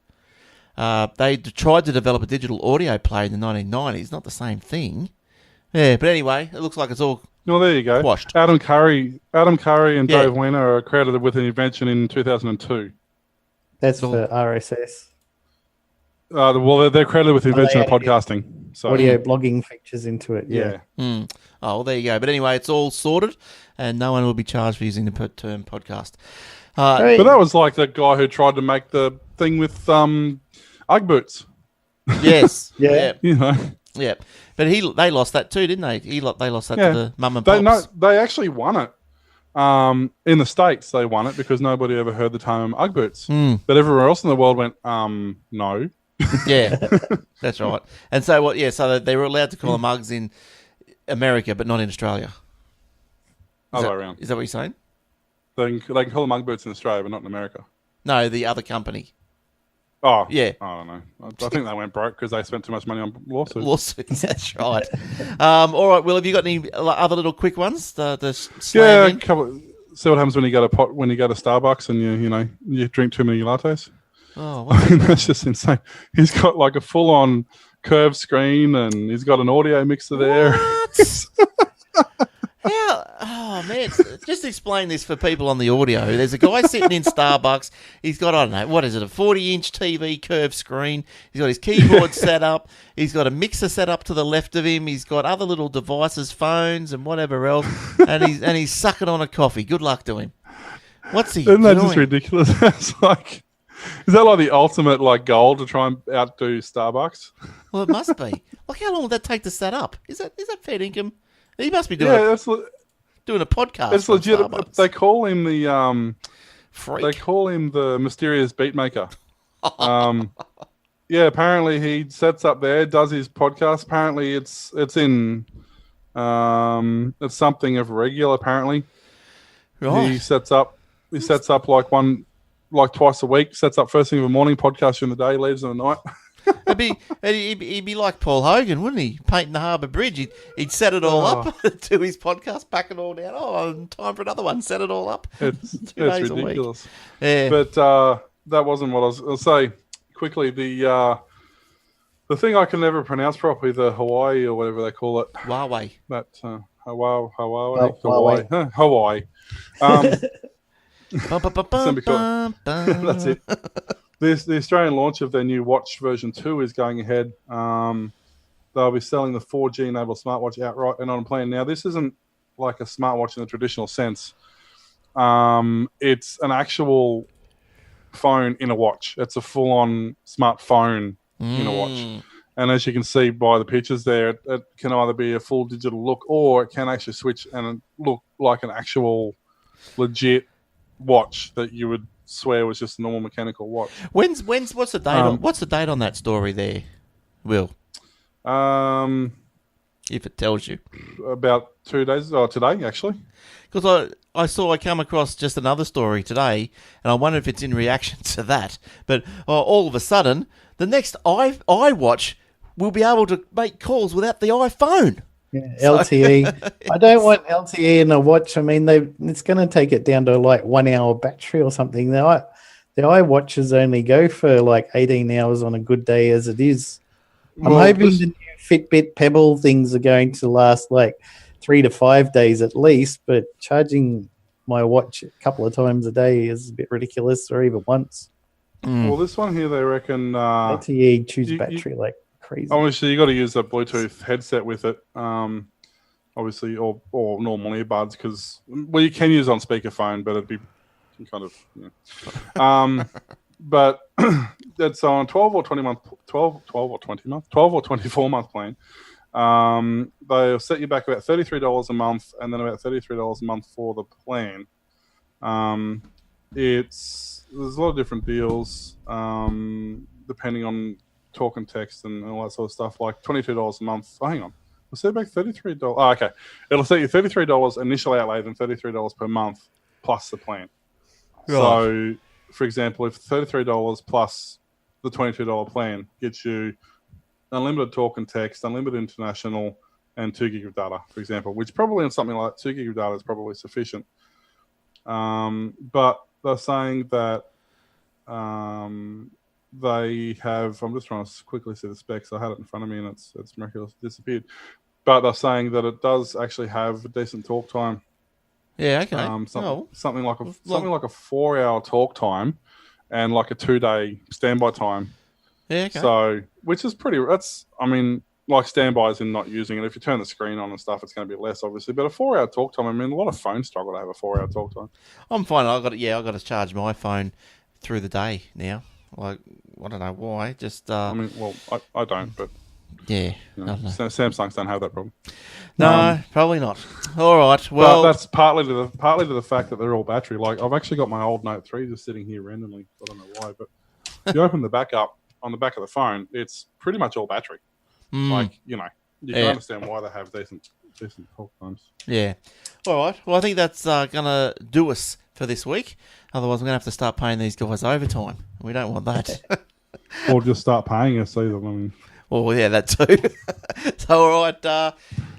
They tried to develop a digital audio player in the 1990s. Not the same thing. Yeah, but anyway, it looks like it's all... Well, there you go. Washed. Adam Curry and Dave Weiner are credited with an invention in 2002. That's for RSS. Well, they're credited with the invention of podcasting. So audio blogging features into it. Yeah. Oh, well, there you go. But anyway, it's all sorted, and no one will be charged for using the term podcast. But that was like the guy who tried to make the thing with Ugg boots. Yes. Yeah. Yeah. But they lost that too, didn't they? They lost that to the mum and pops. They actually won it. In the States, they won it because nobody ever heard the term Ugg boots. But everywhere else in the world went, no. Yeah, that's right. And so what? Yeah, so they were allowed to call them Uggs in America, but not in Australia. Other way around. Is that what you're saying? They can call them Ugg boots in Australia, but not in America. No, the other company. Oh, yeah. I don't know. I think they went broke because they spent too much money on lawsuits. Lawsuits, that's right. All right, Will, have you got any other little quick ones to slam in? See what happens when you go to Starbucks and you drink too many lattes. Oh, I mean, that's just insane. He's got like a full-on curved screen and he's got an audio mixer there. Oh, man. Just explain this for people on the audio. There's a guy sitting in Starbucks. He's got, I don't know, what is it, a 40-inch TV curved screen. He's got his keyboard set up. He's got a mixer set up to the left of him. He's got other little devices, phones and whatever else. And he's sucking on a coffee. Good luck to him. What's he doing? Isn't that just ridiculous? It's like... Is that like the ultimate goal to try and outdo Starbucks? Well, it must be. Like, how long would that take to set up? Is that fair income? He must be doing doing a podcast. It's legit. Starbucks. They call him the freak. They call him the mysterious beatmaker. Yeah, apparently he sets up there, does his podcast. Apparently it's in it's something of regular. Apparently, right. He sets up like twice a week. Sets up first thing in the morning, podcast during the day, leaves in the night. He'd be like Paul Hogan, wouldn't he? Painting the Harbour Bridge. He'd set it all up to his podcast, pack it all down. Oh, time for another one. Set it all up. It's 2 days ridiculous. A week. Yeah. But that wasn't what I was going to say. Quickly, the thing I can never pronounce properly, the Hawaii or whatever they call it. Huawei. That Huawei. Hawaii. That's it. The Australian launch of their new watch version 2 is going ahead. They'll be selling the 4G enabled smartwatch outright and on plan. Now, this isn't like a smartwatch in the traditional sense. It's an actual phone in a watch. It's a full-on smartphone in a watch. And as you can see by the pictures there, it can either be a full digital look or it can actually switch and look like an actual legit watch that you would swear was just a normal mechanical watch. What's the date? What's the date on that story there, Will? If it tells you. About 2 days, or today actually. Because I come across just another story today, and I wonder if it's in reaction to that. But all of a sudden, the next iWatch will be able to make calls without the iPhone. Yeah, LTE. I don't want LTE in a watch. I mean, it's going to take it down to like 1 hour battery or something. The iWatches only go for like 18 hours on a good day as it is. I'm hoping the new Fitbit Pebble things are going to last like 3 to 5 days at least, but charging my watch a couple of times a day is a bit ridiculous, or even once. Well, this one here, they reckon... LTE chews battery like crazy. Obviously, you got to use a Bluetooth headset with it, obviously, or normal earbuds, because you can use it on speakerphone, but it'd be kind of but that's on 12 or 24 month plan. They'll set you back about $33 a month, and then about $33 a month for the plan. There's a lot of different deals depending on talk and text and all that sort of stuff, like $22 a month. Oh, hang on. We'll set back $33. Oh, okay. It'll set you $33 initial outlay, then $33 per month plus the plan. Right. So, for example, if $33 plus the $22 plan gets you unlimited talk and text, unlimited international, and 2 gig of data, for example, which probably on something like 2 gig of data is probably sufficient. But they're saying that they have, I'm just trying to quickly see the specs. I had it in front of me and it's miraculously disappeared. But they're saying that it does actually have a decent talk time. Yeah, okay. Something like a 4-hour talk time and like a 2-day standby time. Yeah, okay. So, which is like standbys in not using it. If you turn the screen on and stuff, it's going to be less, obviously. But a 4-hour talk time, I mean, a lot of phones struggle to have a 4-hour talk time. I'm fine. I've got to charge my phone through the day now. Like, I don't know why. Just I don't, but yeah, Samsungs don't have that problem. No, probably not. All right. Well, but that's partly to the fact that they're all battery. Like, I've actually got my old Note 3 just sitting here randomly. I don't know why, but if you open the back up on the back of the phone, it's pretty much all battery. Like, you can understand why they have decent talk times. Yeah. All right. Well, I think that's going to do us for this week. Otherwise, we're going to have to start paying these guys overtime. We don't want that. Or just start paying us either. I mean, Well, yeah, that too. So, all right.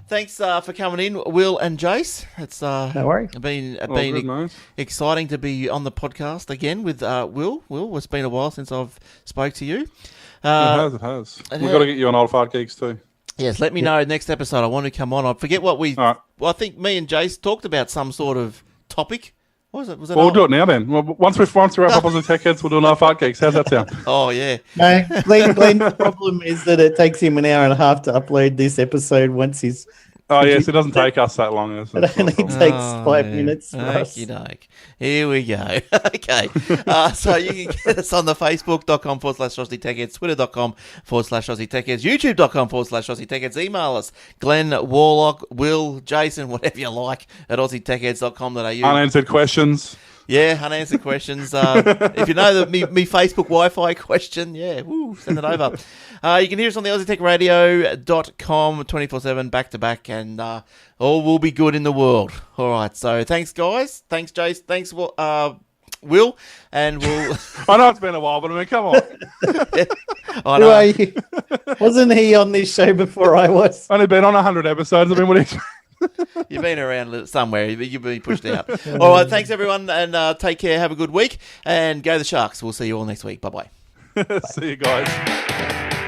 Thanks for coming in, Will and Jace. It's No worries. been good, mate. exciting to be on the podcast again with Will. Will, it's been a while since I've spoke to you. It has. We've got to get you on Old Fart Geeks too. Yes, let me know next episode. I want to come on. I forget what we... All right. Well, I think me and Jace talked about some sort of topic. What was it? Was it Well, we'll do it now then. Well, once we wrap up on the Tech Heads, we'll do an Old Fart Geeks. How's that sound? Oh, yeah. No, Glenn's problem is that it takes him an hour and a half to upload this episode once he's... Oh, yes, it doesn't take us that long. It only takes 5 minutes for us. Okey-doke. Here we go. Okay. So you can get us on the facebook.com/Aussie TechHeads, twitter.com/Aussie TechHeads, youtube.com/Aussie TechHeads. Email us, Glenn, Warlock, Will, Jason, whatever you like, at AussieTechHeads.com.au. Unanswered questions. Yeah, unanswered questions. If you know me Facebook Wi-Fi question, send it over. You can hear us on the AussieTechRadio.com 24/7, back to back, and all will be good in the world. All right, so thanks, guys. Thanks, Jace. Thanks, Will, and we'll... I know it's been a while, but I mean, come on. I Who know. are you? Wasn't he on this show before I was? Only been on 100 episodes. I mean, what do you... You've been around somewhere. You've been pushed out. All right, thanks, everyone, and take care. Have a good week, and go the Sharks. We'll see you all next week. Bye-bye. See you guys.